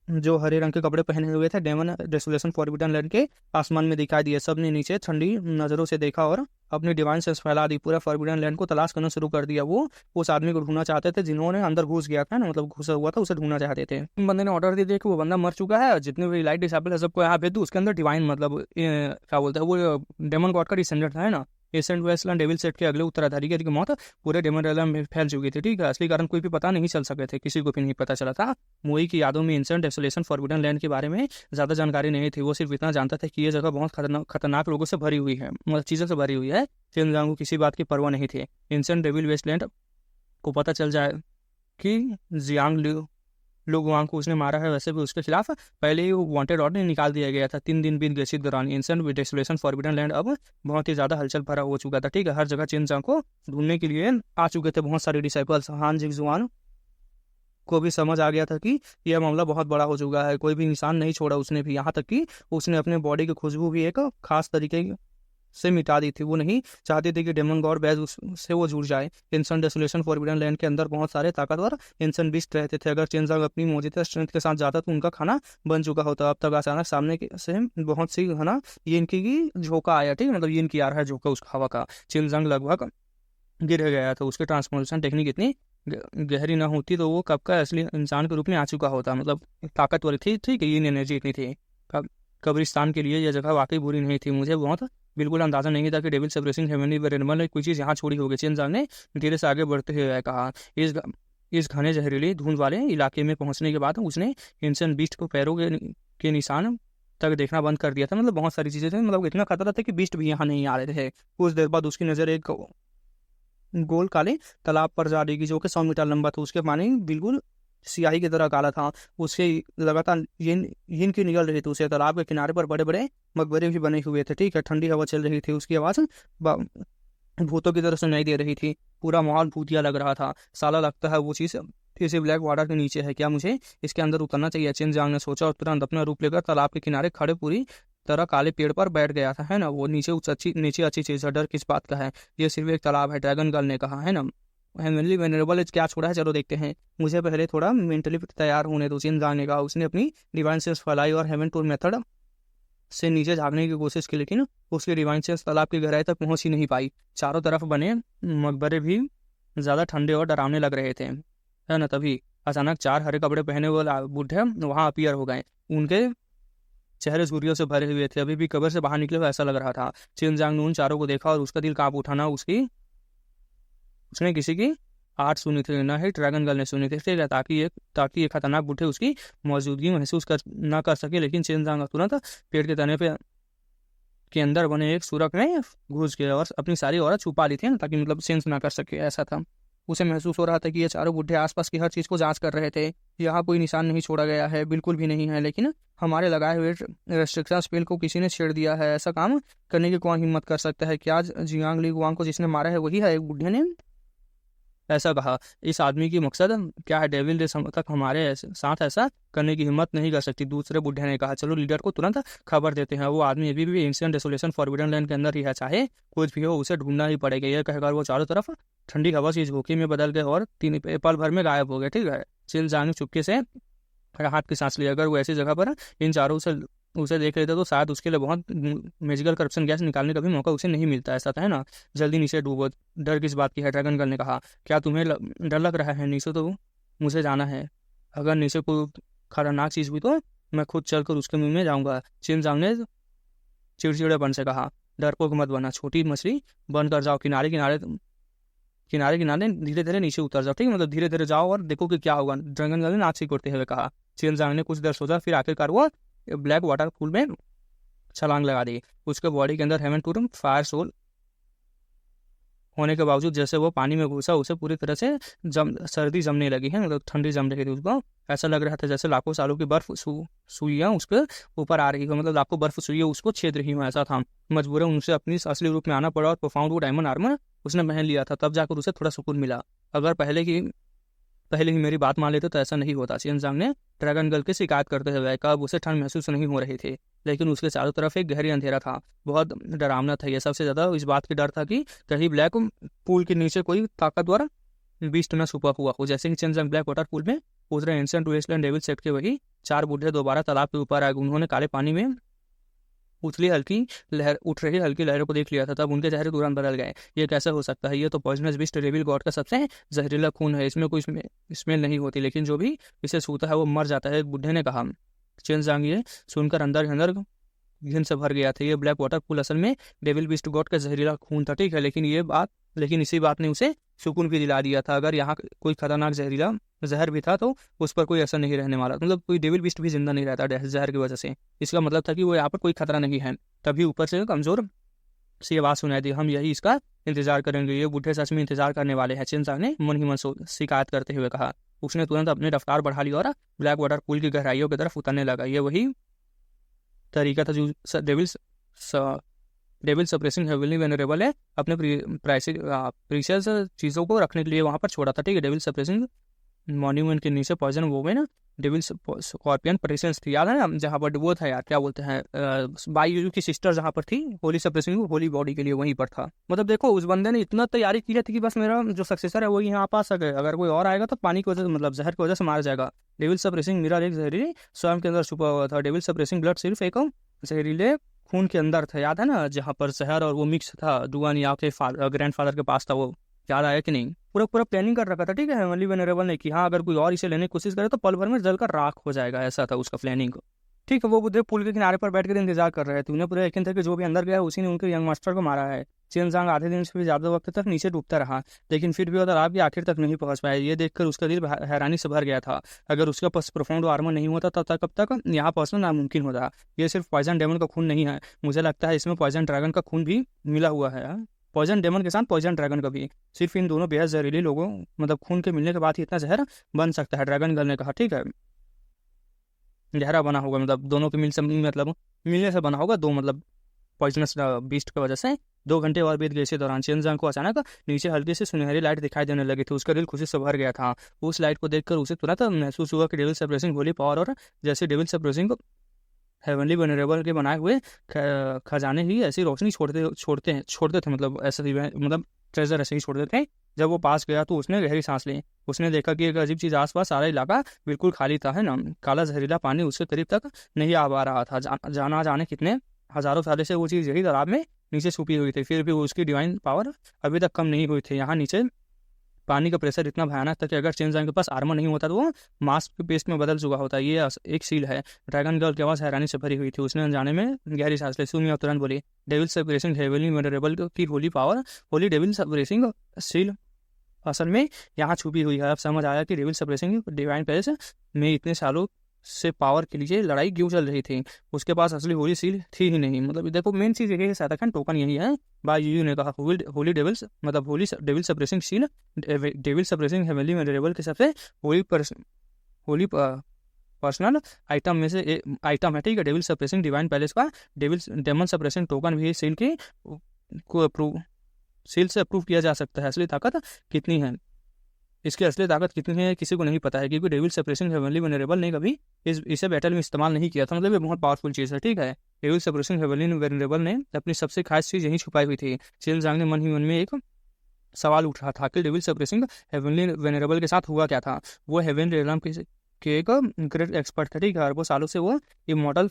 जो हरे रंग के कपड़े पहने हुए थे डेमन डेसोलेशन फॉरबिडन लैंड के आसमान में दिखाई दिए। सब ने नीचे ठंडी नजरों से देखा और अपनी डिवाइन सेंस फैला दी। पूरा फॉरबिडन लैंड को तलाश करना शुरू कर दिया। वो उस आदमी को ढूंढना चाहते थे जिन्होंने अंदर घुस गया था ना, घुसा हुआ था, उसे ढूंढना चाहते थे। बंदे ने ऑर्डर दे दिया कि वो बंदा मर चुका है, जितने भी लाइट डिसेबल है सबको यहाँ भेज दो। उसके अंदर डिवाइन क्या बोलते हैं वो डेमन गॉड का डिसेंडेंट था, है ना। एसेंट वेस्टलैंड डेविल सेट के अगले उत्तराधिकारी की मौत पूरे डेमन रेलम में फैल चुकी थी, ठीक है। असली कारण कोई भी पता नहीं चल सके थे, किसी को भी नहीं पता चला था। मोई की यादों में एंशिएंट डेसोलेशन फॉरबिडन लैंड के बारे में ज्यादा जानकारी नहीं थी। वो सिर्फ इतना जानता था कि ये जगह बहुत खतरनाक लोगों से भरी हुई है, चीजों से भरी हुई है। चिनजांग को किसी बात की परवाह नहीं थी। एंशिएंट डेविल वेस्टलैंड को पता चल जाए कि जियांग लोगों को उसने मारा है, वैसे भी उसके खिलाफ पहले ही वांटेड ऑर्डर निकाल दिया गया था। 3 दिन बीत गए। इसी दौरान एंशिएंट डेसोलेशन फॉरबिडन लैंड अब बहुत ही ज्यादा हलचल भरा हो चुका था, ठीक है। हर जगह चिनजांग को ढूंढने के लिए आ चुके थे बहुत सारे डिसाइपल्स। हान जिगजुआन को भी समझ आ गया था कि यह मामला बहुत बड़ा हो चुका है। कोई भी निशान नहीं छोड़ा उसने भी, यहाँ तक कि उसने अपने बॉडी की खुशबू भी एक खास तरीके से मिटा दी थी। वो नहीं चाहती थी कि डेमन गॉड बैज से वो जुड़ जाए। एंशिएंट डेसोलेशन फॉरबिडन लैंड के अंदर बहुत सारे ताकतवर एंशिएंट बीस्ट रहते थे। अगर चिनजांग अपनी मौजूदा स्ट्रेंथ के साथ जाता तो उनका खाना बन चुका होता। अब तक अचानक सामने से बहुत सी यिन की झोंका आया, ठीक है। यिन की आ रहा है झोंका उस हवा का। चिनजांग लगभग गिर गया था। उसकी ट्रांसफॉर्मेशन टेक्निक इतनी गहरी ना होती तो वो कब का असली इंसान के रूप में आ चुका होता। ताकतवर थी, ठीक है। यिन एनर्जी इतनी थी। कब्रिस्तान के लिए यह जगह वाकई बुरी नहीं थी। मुझे बिल्कुल अंदाजा नहीं था कि डेविल सप्रेसिंग हेवनली वेनरेबल ने कोई चीज़ यहाँ छोड़ी होगी। चिनजांग ने धीरे से आगे बढ़ते हुए कहा। इस घने जहरीली धुंध वाले इलाके में पहुंचने के बाद उसने एंशिएंट बीस्ट को पैरों के निशान तक देखना बंद कर दिया था। बहुत सारी चीजें थी। इतना खतरा था कि बीस्ट भी यहाँ नहीं आ रहे थे। कुछ देर बाद उसकी नजर एक गोल काले तालाब पर जा रही, जो कि 100 मीटर लंबा था। उसके पानी बिल्कुल सियाही की तरह काला था। उसके लगातार यिन की निकल रही थी। उसे तालाब के किनारे पर बड़े बड़े मकबरे भी बने हुए थे, ठीक है। ठंडी हवा चल रही थी। उसकी आवाज भूतों की तरह सुनाई दे रही थी। पूरा माहौल भूतिया लग रहा था। साला लगता है वो चीज इसी ब्लैक वाटर के नीचे है। क्या मुझे इसके अंदर उतरना चाहिए? चिनजांग ने सोचा और तुरंत अपना रूप लेकर तालाब के किनारे खड़े पूरी तरह काले पेड़ पर बैठ गया था, है ना। वो नीचे अच्छी चीज है। डर किस बात का है? ये सिर्फ एक तालाब है, ड्रैगन गर्ल ने कहा, है ना। हेवनली वेनरेबल क्या छोड़ा है, चलो देखते हैं। मुझे पहले थोड़ा मेंटली तैयार होने दो, चिनजांग ने कहा। उसने अपनी डिवाइन सेंस फैलाई और हेवन टूर मेथड से नीचे झाँकने की कोशिश की, लेकिन उसकी डिवाइन सेंस तालाब की गहराई तक पहुंच ही नहीं पाई। चारों तरफ बने मकबरे भी ज्यादा ठंडे और डरावने लग रहे थे, है ना। तभी अचानक 4 हरे कपड़े पहने हुए बूढ़े वहां अपीयर हो गए। उनके चेहरे सूर्यों से भरे हुए थे। अभी भी कब्र से बाहर निकले हुए ऐसा लग रहा था। चिनजांग ने उन चारों को देखा और उसका दिल कांप उठाना। उसने किसी की आर्ट सुनी थी, न ही ड्रैगन गर्ल ने सुनी थी, ठीक है। ताकि ये खतरनाक बूढ़े उसकी मौजूदगी महसूस ना कर सके। लेकिन चिनजांग तुरंत पेड़ के तने पे के अंदर बने एक सुरंग में घुस गया और अपनी सारी औरत छुपा ली थी ना, ताकि सेंस ना कर सके, ऐसा था। उसे महसूस हो रहा था कि ये चारों बूढ़े आसपास की हर चीज को जांच कर रहे थे। यहाँ कोई निशान नहीं छोड़ा गया है, बिल्कुल भी नहीं है, लेकिन हमारे लगाए हुए रेस्ट्रिक्शन स्पेल को किसी ने छेड़ दिया है। ऐसा काम करने की कौन हिम्मत कर सकता है? क्या जियांग ली गुआंग को जिसने मारा है वही है एक बूढ़े ने? ऐसा कहा। इस आदमी की मकसद क्या है, डेविल ने तक हमारे साथ ऐसा करने की हिम्मत नहीं कर सकती। दूसरे बुढ़े ने कहा, चलो लीडर को तुरंत खबर देते हैं। वो आदमी अभी भी एंशिएंट डेसोलेशन फॉरबिडन लैंड के अंदर ही है, चाहे कुछ भी हो उसे ढूंढना ही पड़ेगा। यह कहकर वो चारों तरफ ठंडी हवा की झोंकी में बदल गए और 3 पल भर में गायब हो गए। ठीक है, चिनजांग चुपके से राहत की सांस ली। अगर वो ऐसी जगह पर इन चारों से उसे देख लेते तो शायद उसके लिए बहुत मैजिकल करप्शन गैस निकालने का भी मौका उसे नहीं मिलता। ऐसा था है ना, जल्दी नीचे डूबो। डर किस बात की है, ड्रैगन गर्ल ने कहा। क्या तुम्हें डर लग रहा है नीचे? तो मुझे जाना है। अगर नीचे कोई खतरनाक चीज हुई तो मैं खुद चलकर उसके मुंह में जाऊंगा, चिनजांग ने चिड़चिड़ेपन से कहा। डरपोक मत बना, छोटी मछली बनकर जाओ। किनारे किनारे किनारे किनारे धीरे धीरे नीचे उतर जाओ। ठीक है, मतलब धीरे धीरे जाओ और देखो कि क्या होगा, ड्रैगन गर्ल ने नाक सिकोड़ते हुए कहा। चिनजांग ने कुछ देर सोचा, फिर आखिरकार वो ब्लैक वाटर पूल में छलांग लगा दी। उसके बॉडी के अंदर हेवन टू फायर सोल होने के बावजूद जैसे वो पानी में घुसा उसे पूरी तरह से सर्दी जमने लगी है, मतलब ठंडी जम रही थी उसको। ऐसा लग रहा था जैसे लाखों सालों की बर्फ सुइयां उसके ऊपर आ रही हो, मतलब लाखों बर्फ सुइयां उसको छेद रही हो। ऐसा था। मजबूरन उनसे अपनी असली रूप में आना पड़ा और प्रोफाउंड वो डायमंड आर्मर उसने पहन लिया था, तब जाकर उसे थोड़ा सुकून मिला। अगर पहले ही मेरी बात मान लेते तो ऐसा नहीं होता, चिनजांग ने ड्रैगन गर्ल की शिकायत करते हुए कहा। उसे ठंड महसूस नहीं हो रही थी, लेकिन उसके चारों तरफ एक गहरी अंधेरा था। बहुत डरावना था। यह सबसे ज्यादा इस बात की डर था कि कहीं ब्लैक पूल के नीचे कोई ताकतवर बीस्ट न छुपा हुआ हो। जैसे ही चिनजांग ब्लैक वाटर पूल में उतरे, एंशिएंट वेस्टलैंड डेविल सेट के वही 4 बूढ़े दोबारा तालाब के ऊपर आए। उन्होंने काले पानी में उठ रही हल्की लहरों को देख लिया था। तब उनके चेहरे तुरंत बदल गए। ये कैसे हो सकता है? ये तो पॉइजनस बीस्ट डेविल गॉड का सबसे जहरीला खून है। इसमें कोई स्मेल नहीं होती, लेकिन जो भी इसे छूता है वो मर जाता है, एक बुढ़े ने कहा। चिनजांग ये सुनकर अंदर अंदर घिन से भर गया था। ये ब्लैक वाटर पूल असल में डेविल बीस्ट गॉड का जहरीला खून था। ठीक है, लेकिन इसी बात ने उसे सुकून भी दिला दिया था। अगर यहाँ कोई खतरनाक जहरीला जहर भी था तो उस पर कोई असर नहीं रहने वाला, मतलब कोई डेविल बीस्ट भी जिंदा नहीं रहता जहर की वजह से। इसका मतलब था कि वो यहाँ पर कोई खतरा नहीं है। तभी ऊपर से कमजोर सी आवाज सुनाई दी, हम यही इसका इंतजार करेंगे। ये बूढ़े सच में इंतजार करने वाले हैं, चिनजांग ने मन ही मन शिकायत करते हुए कहा। उसने तुरंत अपनी रफ्तार बढ़ा ली और ब्लैक वाटर पूल की गहराइयों की तरफ उतरने लगा। ये वही तरीका था जो डेविल सप्रेसिंग हेविली वेनरेबल है अपने प्रीशियस चीज़ों को रखने के लिए वहां पर छोड़ा था। ठीक है, डेविल सप्रेसिंग मॉन्यूमेंट के नीचे poison women devil scorpion presence थी, याद है ना, जहाँ पर वो था यार, क्या बोलते हैं, बाई की सिस्टर जहाँ पर थी होली सप्रेसिंग होली बॉडी के लिए, वहीं पर था। मतलब देखो उस बंदे ने इतना तैयारी की थी कि बस मेरा जो सक्सेसर है वो यहाँ पास सके, अगर कोई और आएगा तो पानी की वजह से, मतलब जहर की वजह से मारा जाएगा। डेविल सप्रेसिंग मिरर एक जहरीली स्वयं के अंदर छुपा हुआ था। डेविल सप्रेसिंग ब्लड सिर्फ एक जहरीले खून के अंदर था, याद है ना, जहाँ पर जहर और वो मिक्स था। डुआन या के ग्रैंडफादर के पास था, वो याद आया कि नहीं? पूरा प्लानिंग कर रखा था। ठीक है, हेवनली वेनरेबल ने कि हाँ अगर कोई और इसे लेने की कोशिश करे तो पल भर में जलकर राख हो जाएगा, ऐसा था उसका प्लानिंग। ठीक है, वो बुद्धे पुल के किनारे पर बैठ कर इंतजार कर रहे थे। उन्हें पूरा यकीन था कि जो भी अंदर गया उसी ने उनके यंग मास्टर को मारा है। चिनजांग आधे दिन से भी ज्यादा वक्त तक नीचे डूबता रहा, लेकिन फिर भी वो तालाब की आखिर तक नहीं पहुंच पाया। ये देखकर उसका दिल हैरानी से भर गया था। अगर उसके पास प्रोफाउंड आर्मर नहीं होता तब तक यहाँ पहुंचना नामुमकिन होता। ये सिर्फ पॉइजन डेमन का खून नहीं है, मुझे लगता है इसमें पॉइजन ड्रैगन का खून भी मिला हुआ है। पॉइजन डेमन के साथ पॉइजन ड्रैगन का भी। सिर्फ इन दोनों बेहद जहरीले लोगों, मतलब खून के मिलने के बाद ही इतना जहर बन सकता है, ड्रैगन गर्ल ने कहा। ठीक है, गहरा बना होगा, मतलब दोनों के मिलने से बना होगा, दो मतलब पॉइजनस बीस्ट की वजह से। 2 घंटे और बीत गए। इसी दौरान चिनजांग को अचानक नीचे हल्की सी सुनहरी लाइट दिखाई देने लगी थी। उसका दिल खुशी से भर गया था। उस लाइट को देखकर उसे तुरंत महसूस हुआ कि डेविल सप्रेसिंग होली पावर और जैसे डेविल सप्रेसिंग हेवनली वेनरेबल के बनाए हुए खजाने ही ऐसी रोशनी छोड़ते थे, मतलब ऐसे ही, मतलब ट्रेजर ऐसे ही छोड़ते थे। जब वो पास गया तो उसने गहरी सांस ली। उसने देखा कि एक अजीब चीज आसपास, सारा इलाका बिल्कुल खाली था, है ना। काला जहरीला पानी उसके करीब तक नहीं आ पा रहा था। जाना जाने कितने हजारों साल से वो चीज यही तालाब में नीचे छुपी हुई थी, फिर भी उसकी डिवाइन पावर अभी तक कम नहीं हुई थी। यहाँ नीचे पानी का प्रेशर इतना भयानक था कि अगर चिनजांग के पास आर्मर नहीं होता तो वो मांस के पेस्ट में बदल चुका होता। ये एक सील है। ड्रैगन गर्ल की आवाज हैरानी से भरी हुई थी। उसने अनजाने में गहरी सांस ली। सुमिया तुरंत बोली, डेविल सप्रेसिंग हेवनली वेनरेबल की Holi power, Holi devil suppressing seal असल में यहाँ छुपी हुई है। अब समझ आया कि डेविल सप्रेसिंग डिवाइन पैलेस में इतने सालों से पावर के लिए लड़ाई क्यों चल रही थी। उसके पास असली होली सील थी ही नहीं। मतलब देखो मेन चीज यही है, साइथाकन टोकन यही है। बाय यूयू ने कहा, होली डेविल्स, मतलब Holi devil suppressing seal devil suppressing heavenly venerable के सबसे होली पर्सनल आइटम में से आइटम है। ठीक है, डेविल सप्रेसिंग डिवाइन पैलेस का डेमन सप्रेसिंग टोकन भी सील की को अप्रूव सील से अप्रूव किया जा सकता है। असली ताकत कितनी है इसकी असली ताकत कितनी है किसी को नहीं पता है, क्योंकि डेविल सप्रेसिंग हेवनली वेनरेबल ने कभी इसे बैटल में इस्तेमाल नहीं किया था। मतलब ये बहुत पावरफुल चीज़ है, ठीक है। डेविल सप्रेसिंग हेवनली वेनरेबल ने अपनी सबसे खास चीज़ यहीं छुपाई हुई थी। चेन जांग ने मन ही मन में एक सवाल उठ रहा था कि डेविल सप्रेसिंग हेवनली वेनरेबल के साथ हुआ क्या था। वो हेवन रेलम के एक ग्रेट एक्सपर्ट थे, ठीक है। अरबों सालों से वो इमॉर्टल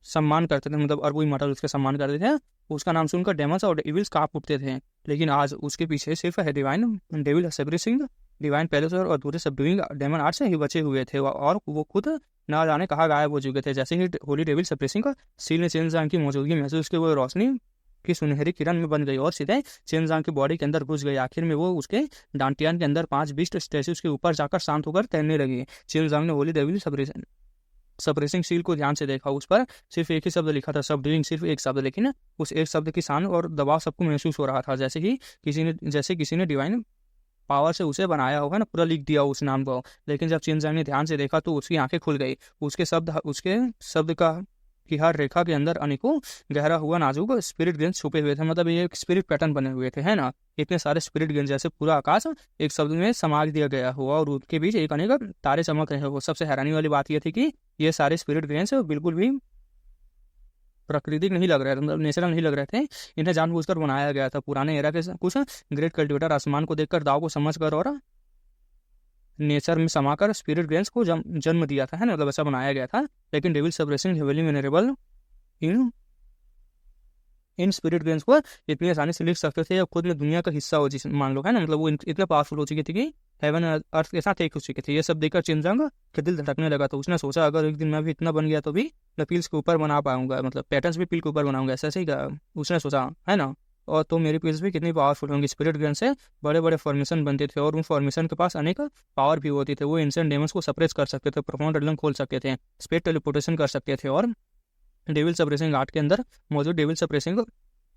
सम्मान करते थे, मतलब अरबों इमॉर्टल उसके सम्मान करते थे। उसका नाम सुनकर डेमन्स और इविल्स कांप उठते थे। लेकिन आज उसके पीछे सिर्फ है divine devil suppressing divine palace और अधूरे सबडूइंग डेमन आर्ट से ही बचे हुए थे, और वो खुद ना जाने कहाँ गायब हो चुके थे। जैसे ही होली डेविल सप्रेसिंग का सील ने चेन जांग की मौजूदगी महसूस की, वो रोशनी की सुनहरी किरण में बन गई और सीधे चेन जांग की बॉडी के अंदर घुस गई। आखिर में वो उसके डांटियान के अंदर 5 बीस्ट स्टैचूज के ऊपर जाकर शांत होकर तैरने लगी। चेन जांग ने होली डेविल सप्रेसिंग सील को ध्यान से देखा। उस पर सिर्फ एक ही शब्द लिखा था, सबडूइंग, सिर्फ एक शब्द। लेकिन उस एक शब्द की शान और दबाव सबको महसूस हो रहा था, जैसे किसी ने डिवाइन पावर से उसे बनाया होगा ना, पूरा लिख दिया उस नाम को। लेकिन जब चेन जांग ने ध्यान से देखा तो उसकी आंखें खुल गई। उसके शब्द का की हर रेखा के अंदर अनेकों गहरा हुआ नाजुक स्पिरिट गेंस छुपे हुए थे। मतलब ये एक स्पिरिट पैटर्न बने हुए थे, है ना। इतने सारे स्पिरिट गेंस जैसे पूरा आकाश एक शब्द में समा दिया गया हुआ और उनके बीच एक अनेक तारे चमक रहे हो। सबसे हैरानी वाली बात यह थी कि ये सारे स्पिरिट गेंस बिल्कुल भी प्राकृतिक नहीं लग रहे थे, मतलब नेचुरल नहीं लग रहे थे। इन्हें जानबूझकर बनाया गया था। पुराने एरा के कुछ ग्रेट कल्टिवेटर आसमान को देखकर, दाव को समझकर और नेचर में समाकर स्पिरिट ग्रेन्स को जन्म दिया था, है ना। मतलब ऐसा बनाया गया था। लेकिन devil suppressing heavenly venerable in spirit grains को इतनी आसानी से लिख सकते थे, अब खुद में दुनिया का हिस्सा हो जिस मान लो, है ना। मतलब वो इतने पावरफुल हो चुकी थी कि हेवन अर्थ के साथ एक हो चुके थे। ये सब देखकर चेन जांग के दिल धड़कने लगा। तो उसने सोचा अगर एक दिन मैं भी इतना बन गया तो भी मैं पील्स के ऊपर बना पाऊंगा, मतलब पैटर्न्स भी पील के ऊपर बनाऊंगा, ऐसा ही उसने सोचा, है ना। और तो मेरी पील्स भी कितनी पावरफुल होंगी। स्पिरिट गन से बड़े बड़े फॉर्मेशन बनते थे और उन फॉर्मेशन के पास अनेक पावर भी होती थे। वो एंशिएंट डेमन्स को सप्रेस कर सकते थे, प्रोफाउंड रियलम खोल सकते थे, स्पेस टेलीपोर्टेशन कर सकते थे। और डेविल सप्रेसिंग आर्ट के अंदर मौजूद डेविल सप्रेसिंग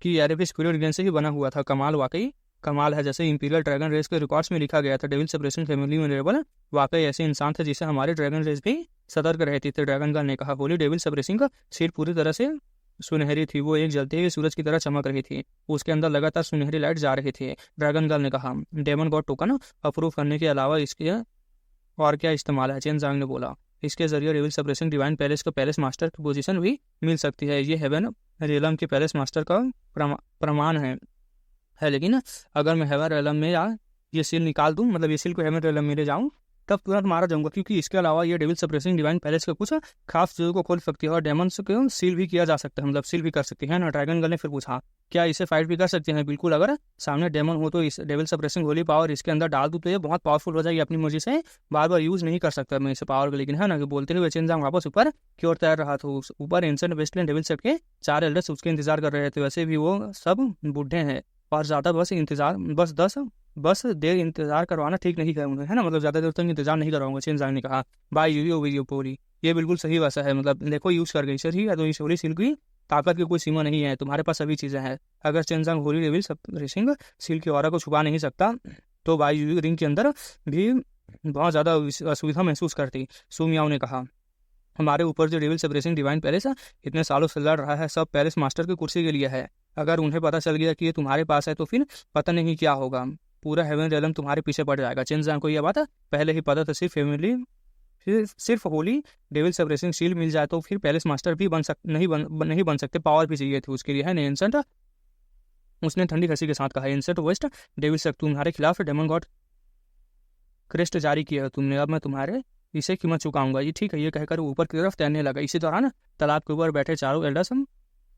की एरे भी स्पिरिट गन से ही बना हुआ था। कमाल, वाकई कमाल है। जैसे इंपीरियल ड्रैगन रेस के रिकॉर्ड्स में लिखा गया था, डेविल सप्रेसिंग फैमिली वेनरेबल वाकई ऐसे इंसान थे जिसे हमारे ड्रैगन रेस भी सतर्क रहती थी। ड्रैगन गर्ल ने कहा। होली डेविल सप्रेसिंग का सिर पूरी तरह से सुनहरी थी, वो एक जलते हुए सूरज की तरह चमक रही थी। उसके अंदर लगातार सुनहरी लाइट जा रही थी। ड्रैगन गर्ल ने कहा। डेमन गॉड टोकन अप्रूव करने के अलावा इसके और क्या इस्तेमाल है? चेन जांग ने बोला। इसके जरिए डेविल सप्रेसिंग डिवाइन पैलेस को पैलेस मास्टर की पोजीशन भी मिल सकती है। ये हेवन रेलम के पैलेस मास्टर का प्रमाण है। लेकिन अगर मैं हेवन रेलम में ये सील निकाल दूं, मतलब ये सील को हेवन रेलम में ले जाऊं, तब तुरंत मारा जाऊंगा, क्योंकि इसके अलावा ये डेविल सप्रेसिंग डिवाइन पैलेस के कुछ खास चीज़ों को खोल सकती है और डेमन्स को सील भी किया जा सकता है, मतलब सील भी कर सकती है ना। ड्रैगन गर्ल ने फिर पूछा, क्या इसे फाइट भी कर सकते हैं? बिल्कुल, अगर सामने डेमन हो तो इस डेविल सप्रेसिंग होली पावर इसके अंदर डाल दूँ तो ये बहुत पावरफुल हो जाएगी। अपनी मर्जी से बार बार यूज़ नहीं कर सकता मैं इसे पावर को। लेकिन है ना कि बोलते हुए चेन जांग वापस ऊपर की ओर तैर रहा था। ऊपर एंशिएंट वेस्टलैंड डेविल सेट के 4 एल्डर्स उसके इंतजार कर रहे थे। वैसे भी वो सब बूढ़े हैं और ज़्यादा बस देर इंतजार करवाना ठीक नहीं है उन्हें, है ना। मतलब ज़्यादा देर तक इंतजार नहीं करवाऊंगा। चेन जांग ने कहा। बाय यूवी पूरी, ये बिल्कुल सही वैसा है। मतलब देखो यूज़ कर गई सर ही है, तो इस होली सील की ताकत की कोई सीमा नहीं है। तुम्हारे पास सभी चीज़ें हैं। अगर चेन जांग होली डेविल सप्रेसिंग सील की ऑरा को छुपा नहीं सकता तो बाय यूवी रिंग के अंदर भी बहुत ज़्यादा असुविधा महसूस करती। सू मियाओ ने कहा। हमारे ऊपर जो डेविल सप्रेसिंग डिवाइन पैलेस इतने सालों से लड़ रहा है, सब पैलेस मास्टर की कुर्सी के लिए है। अगर उन्हें पता चल गया कि ये तुम्हारे पास है तो फिर पता नहीं क्या होगा। पूरा हेवन रेलम तुम्हारे पीछे पड़ जाएगा। चेन जांग को यह बात पहले ही पता था। सिर्फ होली डेविल सप्रेसिंग सील मिल जाए तो फिर पैलेस मास्टर भी नहीं बन सकते। पावर भी चाहिए थी उसके लिए, है ना। एंसेंट, उसने ठंडी हंसी के साथ कहा। एंसेंट वेस्ट डेविल सर, तुम्हारे खिलाफ डेमन गॉड क्रेस्ट जारी किया है तुमने, अब मैं तुम्हारे इसे कीमत चुकाऊंगा। ये ठीक है। ये कहकर ऊपर की तरफ तैरने लगा। इसी दौरान तालाब के ऊपर बैठे चारों एल्डर्स हम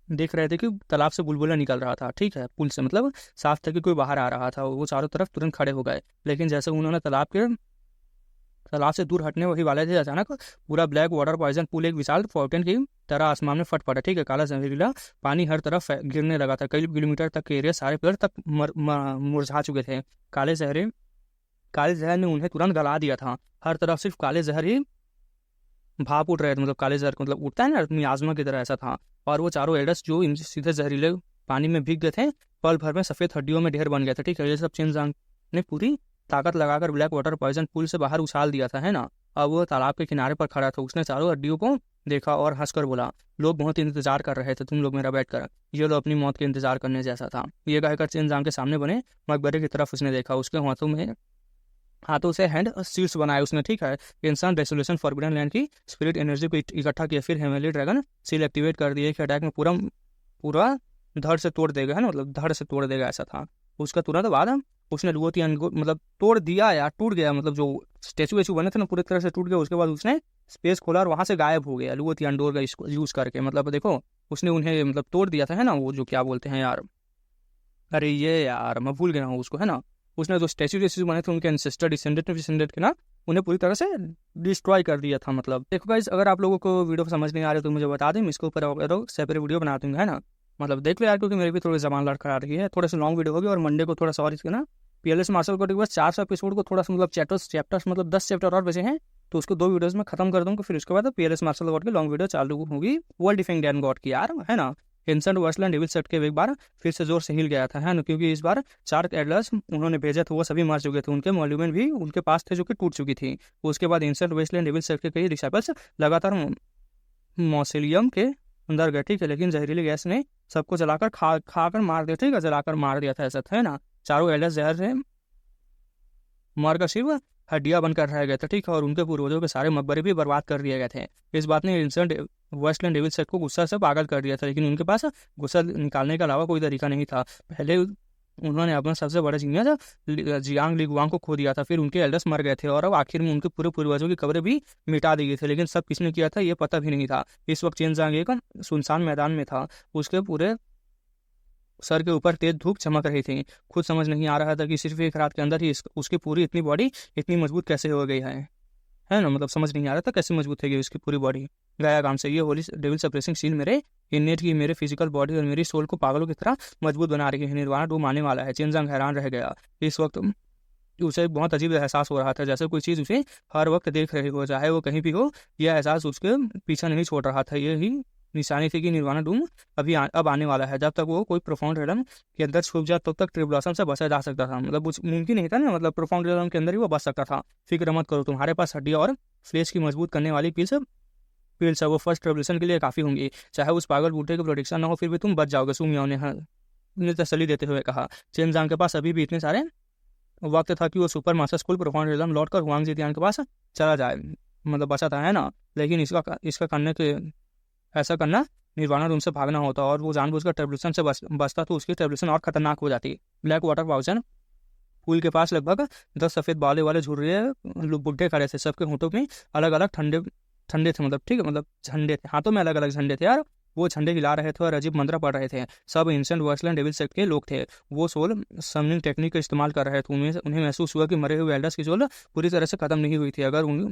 देख रहे थे कि तालाब से बुलबुला निकल रहा था, ठीक है। पुल से, मतलब साफ था कि कोई बाहर आ रहा था। वो चारों तरफ तुरंत खड़े हो गए। लेकिन जैसे उन्होंने तालाब से दूर हटने वही वाले थे, अचानक पूरा ब्लैक वाटर पॉइजन पूल एक विशाल फाउंटेन की तरह आसमान में फट पड़ा, ठीक है। काला जहरीला पानी हर तरफ गिरने लगा था। कई किलोमीटर तक के एरिया, सारे पेड़ तक मुरझा चुके थे। काले जहर ने उन्हें तुरंत गला दिया था। हर तरफ सिर्फ काले जहर ही भाप उठ रहे थे। मतलब काले जहर मतलब उठता है ना मियाजमा की तरह, ऐसा था। और वो चारों एल्डर्स जो सीधे जहरीले पानी में भीग गए थे, पल भर में सफ़ेद हड्डियों में ढेर बन गया था, ठीक है। ये सब चेन जांग ने पूरी ताकत लगाकर ब्लैक वाटर पॉइजन पुल से बाहर उछाल दिया था, है ना। अब वो तालाब के किनारे पर खड़ा था। उसने चारों हड्डियों को देखा और हंसकर बोला, लोग बहुत इंतजार कर रहे थे, तुम लोग मेरा बैठ कर ये लोग अपनी मौत के इंतजार करने जैसा था। ये कहकर चेन जांग के सामने बने मकबरे की तरफ उसने देखा। उसके हाथों में हाथों से हैंड सील्स बनाए उसने, ठीक है। इंसान रेसोल्यूशन फॉरबिडन लैंड की स्पिरिट एनर्जी को इकट्ठा किया, फिर हेमली ड्रैगन सील एक्टिवेट कर दिया कि अटैक में पूरा पूरा धड़ से तोड़ देगा, है ना, मतलब धड़ से तोड़ देगा ऐसा था। उसका तुरंत बाद उसने लुओतियान को मतलब तोड़ दिया यार, टूट गया, मतलब जो स्टेचू वेचू बने थे ना पूरी तरह से टूट गया। उसके बाद उसने स्पेस खोला और वहां से गायब हो गया लुओतियान डोर का यूज करके। मतलब देखो उसने उन्हें मतलब तोड़ दिया था, है ना, वो जो क्या बोलते हैं यार, अरे ये यार मैं भूल गया हूँ उसको, है ना। उसने जो स्टैचू बने थे उनके एंसेस्टर डिसेंडेंट के ना, उन्हें पूरी तरह से डिस्ट्रॉय कर दिया था। मतलब देखो गाइस, अगर आप लोगों को वीडियो समझ नहीं आ रही तो मुझे बता दें, इसके ऊपर सेपरेट वीडियो बना दूंगा, है ना। मतलब देख लो यार, क्योंकि मेरी भी थोड़ी जबान लड़खड़ा रही है, थोड़ा सा लॉन्ग वीडियो होगी। और मंडे को थोड़ा सा और इसके ना पीएलएस मार्शल कोर्ट के बस 400 एपिसोड को थोड़ा सा मतलब चैप्टर्स मतलब 10 चैप्टर और बचे हैं, तो उसको 2 वीडियोस में खत्म कर दूंगा। फिर उसके बाद पीएलएस मार्शल गॉड की लॉन्ग वीडियो चालू होगी वर्ल्ड डिफाइंग डैन गॉड की यार, है ना। एंसेंट वेस्टलैंड डेविल सेट के एक बार फिर से जोर से हिल गया था, है ना, क्योंकि इस बार 4 एडलर्स उन्होंने भेजे थे वो सभी मर चुके थे, उनके मॉन्यूमेंट भी उनके पास थे जो कि टूट चुकी थी। उसके बाद एंसेंट वेस्टलैंड डेविल सेट के कई डिसाइपल्स लगातार मौसिलियम के अंदर गए, ठीक है, लेकिन जहरीली गैस ने सबको जलाकर खाकर मार दिया, ठीक है, जलाकर मार दिया था ऐसा था, है ना। चारों एडलर्स जहर से मरकर सिर्फ हड्डियां बनकर रह गए थे, ठीक है, और उनके पूर्वजों के सारे मकबरे भी बर्बाद कर दिए गए थे। इस बात ने एंसेंट वेस्टलैंड डेविल सेट को गुस्सा से पागल कर दिया था, लेकिन उनके पास गुस्सा निकालने के अलावा कोई तरीका नहीं था। पहले उन्होंने अपना सबसे बड़ा जीनियस जियांग लिगुआंग को खो दिया था, फिर उनके एल्डर्स मर गए थे और अब आखिर में उनके पूरे पूर्वजों की कब्रें भी मिटा दी गई थी, लेकिन सब किसने किया था ये पता भी नहीं था। इस वक्त चेनजांग एक सुनसान मैदान में था, उसके पूरे सर के ऊपर तेज धूप चमक रही थी। खुद समझ नहीं आ रहा था कि सिर्फ एक रात के अंदर ही उसकी पूरी इतनी बॉडी इतनी मजबूत कैसे हो गई है ना। मतलब समझ नहीं आ रहा था कैसे मजबूत है कि उसकी पूरी बॉडी। गया काम से ये होली डेविल सप्रेसिंग सील मेरे इनेट की मेरे फिजिकल बॉडी और मेरी सोल को पागलों की तरह मजबूत बना रही है। निर्वाणा डूम आने वाला है। चेनजांग हैरान रह गया। इस वक्त उसे बहुत अजीब एहसास हो रहा था, जैसे कोई चीज़ उसे हर वक्त देख रही हो, चाहे वो कहीं भी हो। यह एहसास उसके पीछा नहीं छोड़ रहा था। यही निशानी थी कि निर्वाणा डूम अब आने वाला है। जब तक वो कोई प्रोफाउंड रेलम के अंदर छुप जाए तब तक ट्रिब्लॉसम से बचा जा सकता था। मतलब मुमकिन नहीं था ना, मतलब प्रोफाउंड रेलम के अंदर ही वो बच सकता था। फिक्र मत करो, तुम्हारे पास हड्डी और फ्लेश की मजबूत करने वाली पिल्स है, वो फर्स्ट रेवोल्यूशन के लिए काफ़ी होंगी। चाहे उस पागल बूटे की प्रोडिक्शन ना हो फिर भी तुम बच जाओगे, सुमियाओ ने तसल्ली देते हुए कहा। चेनजांग के पास अभी भी इतने सारे वक्त था कि वो super master school profound realm लौट कर हुआंग जितियान के पास चला जाए। मतलब बचा था, है ना। लेकिन इसका करने के ऐसा करना निर्वाणा रूम से भागना होता और वो जानबूझकर ट्रेवल्यूशन से बचता तो उसकी ट्रेवल्यूशन और खतरनाक हो जाती। ब्लैक वाटर पाउचन पुल के पास लगभग 10 सफ़ेद बाले वाले झुर्रिए बुढ़े खड़े थे। सबके होठों में अलग अलग ठंडे ठंडे थे, मतलब ठीक है, मतलब झंडे थे, हाथों में अलग अलग झंडे थे यार। वो झंडे हिला रहे थे और अजीब मंत्र पढ़ रहे थे। सब एंशिएंट वेस्टलैंड डेविल सेक्ट के लोग थे। वो सोल समनिंग टेक्निक का इस्तेमाल कर रहे थे। उन्हें महसूस हुआ कि मरे हुए एल्डर्स की सोल पूरी तरह से खत्म नहीं हुई थी। अगर उन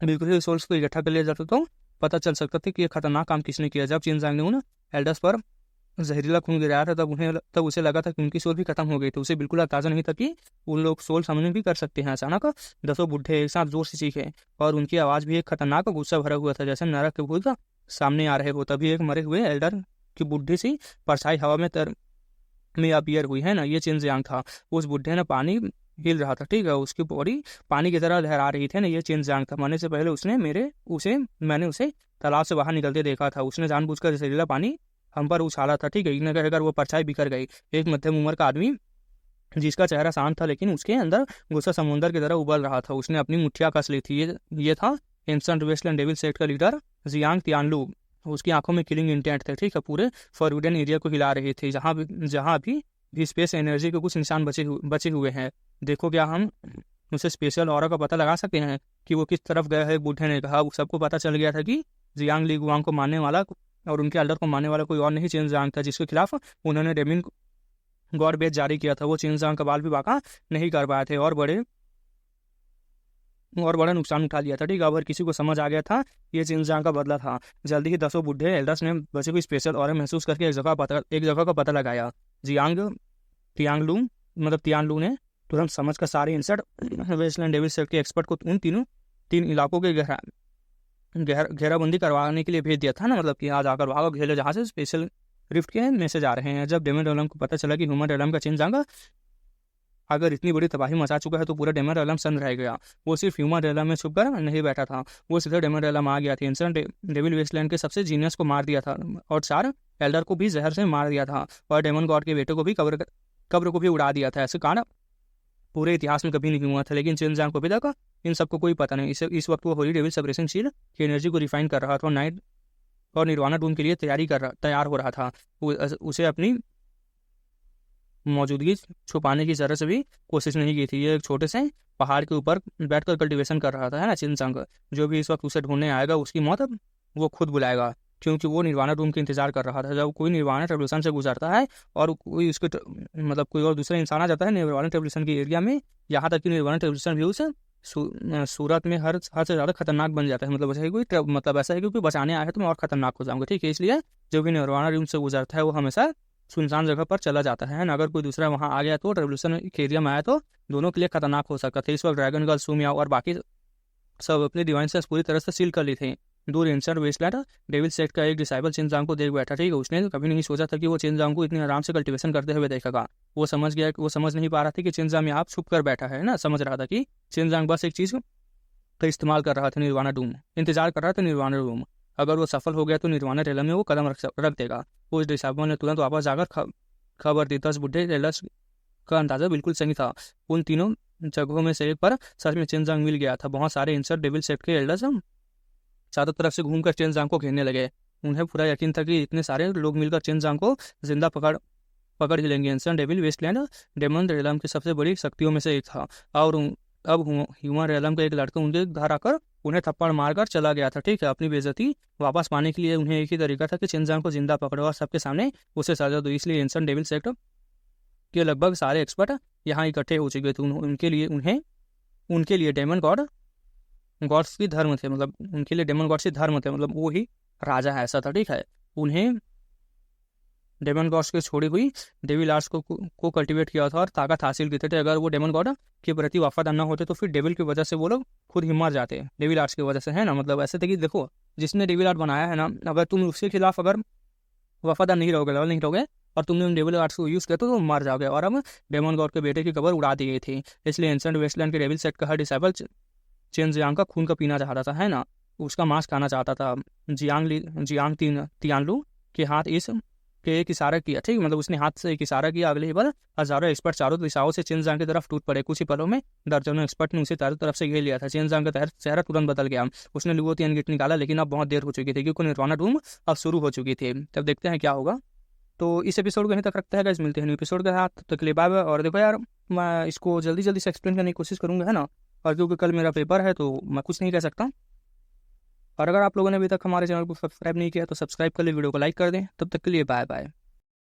बिल्कुल ही सोल्स को इकट्ठा कर लिया जाता तो पता चल सकता था कि ये खतरनाक काम किसने किया। जब चेनजांग ने उन एल्डर्स पर जहरीला खून गिराया था तब उसे लगा था कि उनकी सोल भी खत्म हो गई थी। उसे बिल्कुल अंदाजा नहीं था कि उन लोग सोल समझने भी कर सकते हैं। अचानक 10 बुढ़े एक साथ जोर से चीखे और उनकी आवाज़ भी एक खतरनाक गुस्सा भरा हुआ था, जैसे नरक के भूत सामने आ रहे हो। तभी एक मरे हुए एल्डर की बुढ़ी सी परछाई हवा में अपीयर हुई, है ना। ये चेनजांग था। उस बुढ़े ने पानी हिल रहा था, ठीक है, उसकी बॉडी पानी की तरह लहरा रही थी ना। ये चेनजांग था। मरने से पहले मैंने उसे तालाब से बाहर निकलते देखा था। उसने जानबूझकर जहरीला पानी हम पर उछाला था, ठीक है। इन्हें कहकर वो परछाई बिखर गई। एक मध्यम उम्र का आदमी जिसका चेहरा शांत था लेकिन उसके अंदर गुस्सा समुंदर की तरह उबल रहा था। उसने अपनी मुठ्ठियां कस ली थी। ये था एंशिएंट वेस्टलैंड डेविल सेक्ट का लीडर जियांग तियानलू। उसकी आंखों में किलिंग इंटेंट थे, ठीक है, पूरे फॉरबिडन एरिया को हिला रही थी जहाँ भी स्पेस एनर्जी के कुछ निशान बचे हुए हैं। देखो क्या हम उसे स्पेशल ऑरा का पता लगा सकते हैं कि वो किस तरफ गया है। बूढ़े ने कहा। सबको पता चल गया था कि जियांग लिगुआंग को मारने वाला और उनके एल्डर को मारने वाला कोई और नहीं चेनजांग था, जिसके खिलाफ उन्होंने डेमिन गॉड बेस जारी किया था। वो चेनजांग का बाल भी बाका नहीं कर पाए थे और बड़ा नुकसान उठा लिया था, ठीक है। अगर किसी को समझ आ गया था ये चेनजांग का बदला था। जल्दी ही 10 बुढ़े एल्डर्स ने बचे हुए स्पेशल और महसूस करके एक जगह का पता लगाया। तियानलू ने तुरंत समझ कर सारे इंसर्ट वेस्टलैंड डेविल सेक्ट के एक्सपर्ट को उन तीन इलाकों के घेराबंदी करवाने के लिए भेज दिया था ना। मतलब कि आज आकर भागो घेरे जहाँ से स्पेशल रिफ्ट के मैसेज आ रहे हैं। जब डेमन रेलम को पता चला कि ह्यूमन रेलम का चेनजांग अगर इतनी बड़ी तबाही मचा चुका है तो पूरा डेमन रेलम सन रह गया। वो सिर्फ ह्यूमन रेलम में छुप कर नहीं बैठा था, वो सीधे डेमन रेलम आ गया था। एंशिएंट डेविल वेस्टलैंड के सबसे जीनियस को मार दिया था और 4 एल्डर को भी जहर से मार दिया था और डेमन गॉड के बेटे को भी कब्र को भी उड़ा दिया था। ऐसे कारण पूरे इतिहास में कभी नहीं हुआ था। लेकिन चेन-ज़ांग को अभी तक इन सबको कोई पता नहीं। इस वक्त वो होली डेविल सेपरेशन शील्ड की एनर्जी को रिफाइन कर रहा था और नाइट और निर्वाणा डूम के लिए तैयार हो रहा था। उसे अपनी मौजूदगी छुपाने की जरा से भी कोशिश नहीं की थी। ये एक छोटे से पहाड़ के ऊपर बैठकर कल्टीवेशन कर रहा था, है ना चेन-ज़ांग। जो भी इस वक्त उसे ढूंढने आएगा उसकी मौत अब वो खुद बुलाएगा, क्योंकि वो निर्वाणा डूम के इंतजार कर रहा था। जब कोई निर्वाणा रेवोल्यूशन से गुजरता है और कोई उसके मतलब कोई और दूसरा इंसान आ जाता है निर्वाणा रेवोल्यूशन के एरिया में, यहाँ तक कि निर्वाणा रेवोल्यूशन भी उस सूरत में हर से ज़्यादा खतरनाक बन जाता है। मतलब ऐसा है कोई ऐसा है कि कोई बचाने आया है तो मैं और खतरनाक हो जाऊंगा, ठीक है। इसलिए जो भी निर्वाणा रूम से गुजरता है वो हमेशा सुनसान जगह पर चला जाता है ना। अगर कोई दूसरा वहाँ आ गया तो रेवोल्यूशन के एरिया में आया तो दोनों के लिए खतरनाक हो सकता था। इस वक्त ड्रैगन गर्ल, सुमियाओ और बाकी सब अपने डिवाइन सेंस पूरी तरह से सील कर ली थी। दूर एंशिएंट वेस्टलैंड डेविल सेट का एक डिसाइबल चेन-ज़ांग को देख बैठा, ठीक है। उसने कभी नहीं सोचा था कि वो चेन-ज़ांग को इतने आराम से कल्टीवेशन करते हुए देखेगा। वो समझ नहीं पा रहा था कि चेन-ज़ांग यहाँ छुप कर बैठा है ना। समझ रहा था कि चेन-ज़ांग बस एक चीज़ का इस्तेमाल कर रहा था, निर्वाणा डूम, इंतजार कर रहा था निर्वाणा डूम। अगर वो सफल हो गया तो निर्वाणा रेलम में वो कदम रख देगा। उस डिसाइबल ने तुरंत वापस जाकर खबर दी। 10 बुढ़े टेलर्स का अंदाजा बिल्कुल सही था। उन तीनों जगहों में से एक पर सच में चेन-ज़ांग मिल गया था। बहुत सारे एंशिएंट डेविल सेट के एल्डर्स चारों तरफ से घूमकर चेन-ज़ांग को घेरने लगे। उन्हें पूरा यकीन था कि इतने सारे लोग मिलकर चेन-ज़ांग को जिंदा पकड़ ही लेंगे। एंशिएंट डेविल वेस्टलैंड डेमन रेलम की सबसे बड़ी शक्तियों में से एक था और अब ह्यूमन रेलम का एक लड़का उनके घर आकर उन्हें थप्पड़ मारकर चला गया था, ठीक है। अपनी बेइज्जती वापस पाने के लिए उन्हें एक ही तरीका था कि चेन-ज़ांग को जिंदा पकड़ो और सबके सामने उसे सजा दो। इसलिए एंशिएंट डेविल सेट के लगभग सारे एक्सपर्ट यहाँ इकट्ठे हो चुके थे। उनके लिए डेमन गॉड्स की धर्म थे, मतलब उनके लिए डेमन गॉड्स की धर्म थे, मतलब वो ही राजा है, ऐसा था, ठीक है। उन्हें डेमन गॉड्स की छोड़ी हुई डेविल आर्ट्स को कल्टीवेट किया था और ताकत हासिल की थी। अगर वो डेमन गॉड के प्रति वफादार न होते तो फिर डेविल की वजह से वो लोग खुद ही मर जाते, डेविल आर्ट्स की वजह से, है ना। मतलब ऐसे थे कि देखो जिसने डेविल आर्ट बनाया है ना, अगर तुम उसके खिलाफ अगर वफादार नहीं रहोगे, लॉयल नहीं रहोगे और तुमने उन डेविल आर्ट्स को यूज़ किया तो तुम मर जाओगे। और अब डेमन गॉड के बेटे की कबर उड़ा दी गई थी। इसलिए एंशिएंट वेस्टलैंड के डेविल सेट का हर डिसाइबल चेन-ज़ांग का खून का पीना चाहता था, है ना। उसका मांस खाना चाहता था। जियांग तियानलू के हाथ के एक इशारा किया, ठीक, मतलब उसने हाथ से एक इशारा किया। अगले ही बार हजारों एक्सपर्ट चारों दिशाओं से चेन-ज़ांग की तरफ टूट पड़े। कुछ ही पलों में दर्जनों एक्सपर्ट ने उसे चारों तरफ से घेर लिया था। चेन-ज़ांग का चेहरा तुरंत बदल गया। उसने लुओ तियान गिट निकाला, लेकिन अब बहुत देर हो चुकी थी क्योंकि निर्वाणा डूम अब शुरू हो चुकी थी। तब देखते हैं क्या होगा। तो इस एपिसोड को यहीं तक रखते हैं गाइस, मिलते हैं न्यू एपिसोड के साथ। तो बाय बाय। और देखो यार, मैं इसको जल्दी से एक्सप्लेन करने की कोशिश करूँगा, है ना। और क्योंकि कल मेरा पेपर है तो मैं कुछ नहीं कह सकता। और अगर आप लोगों ने अभी तक हमारे चैनल को सब्सक्राइब नहीं किया तो सब्सक्राइब कर ले, वीडियो को लाइक कर दें। तब तक के लिए बाय बाय।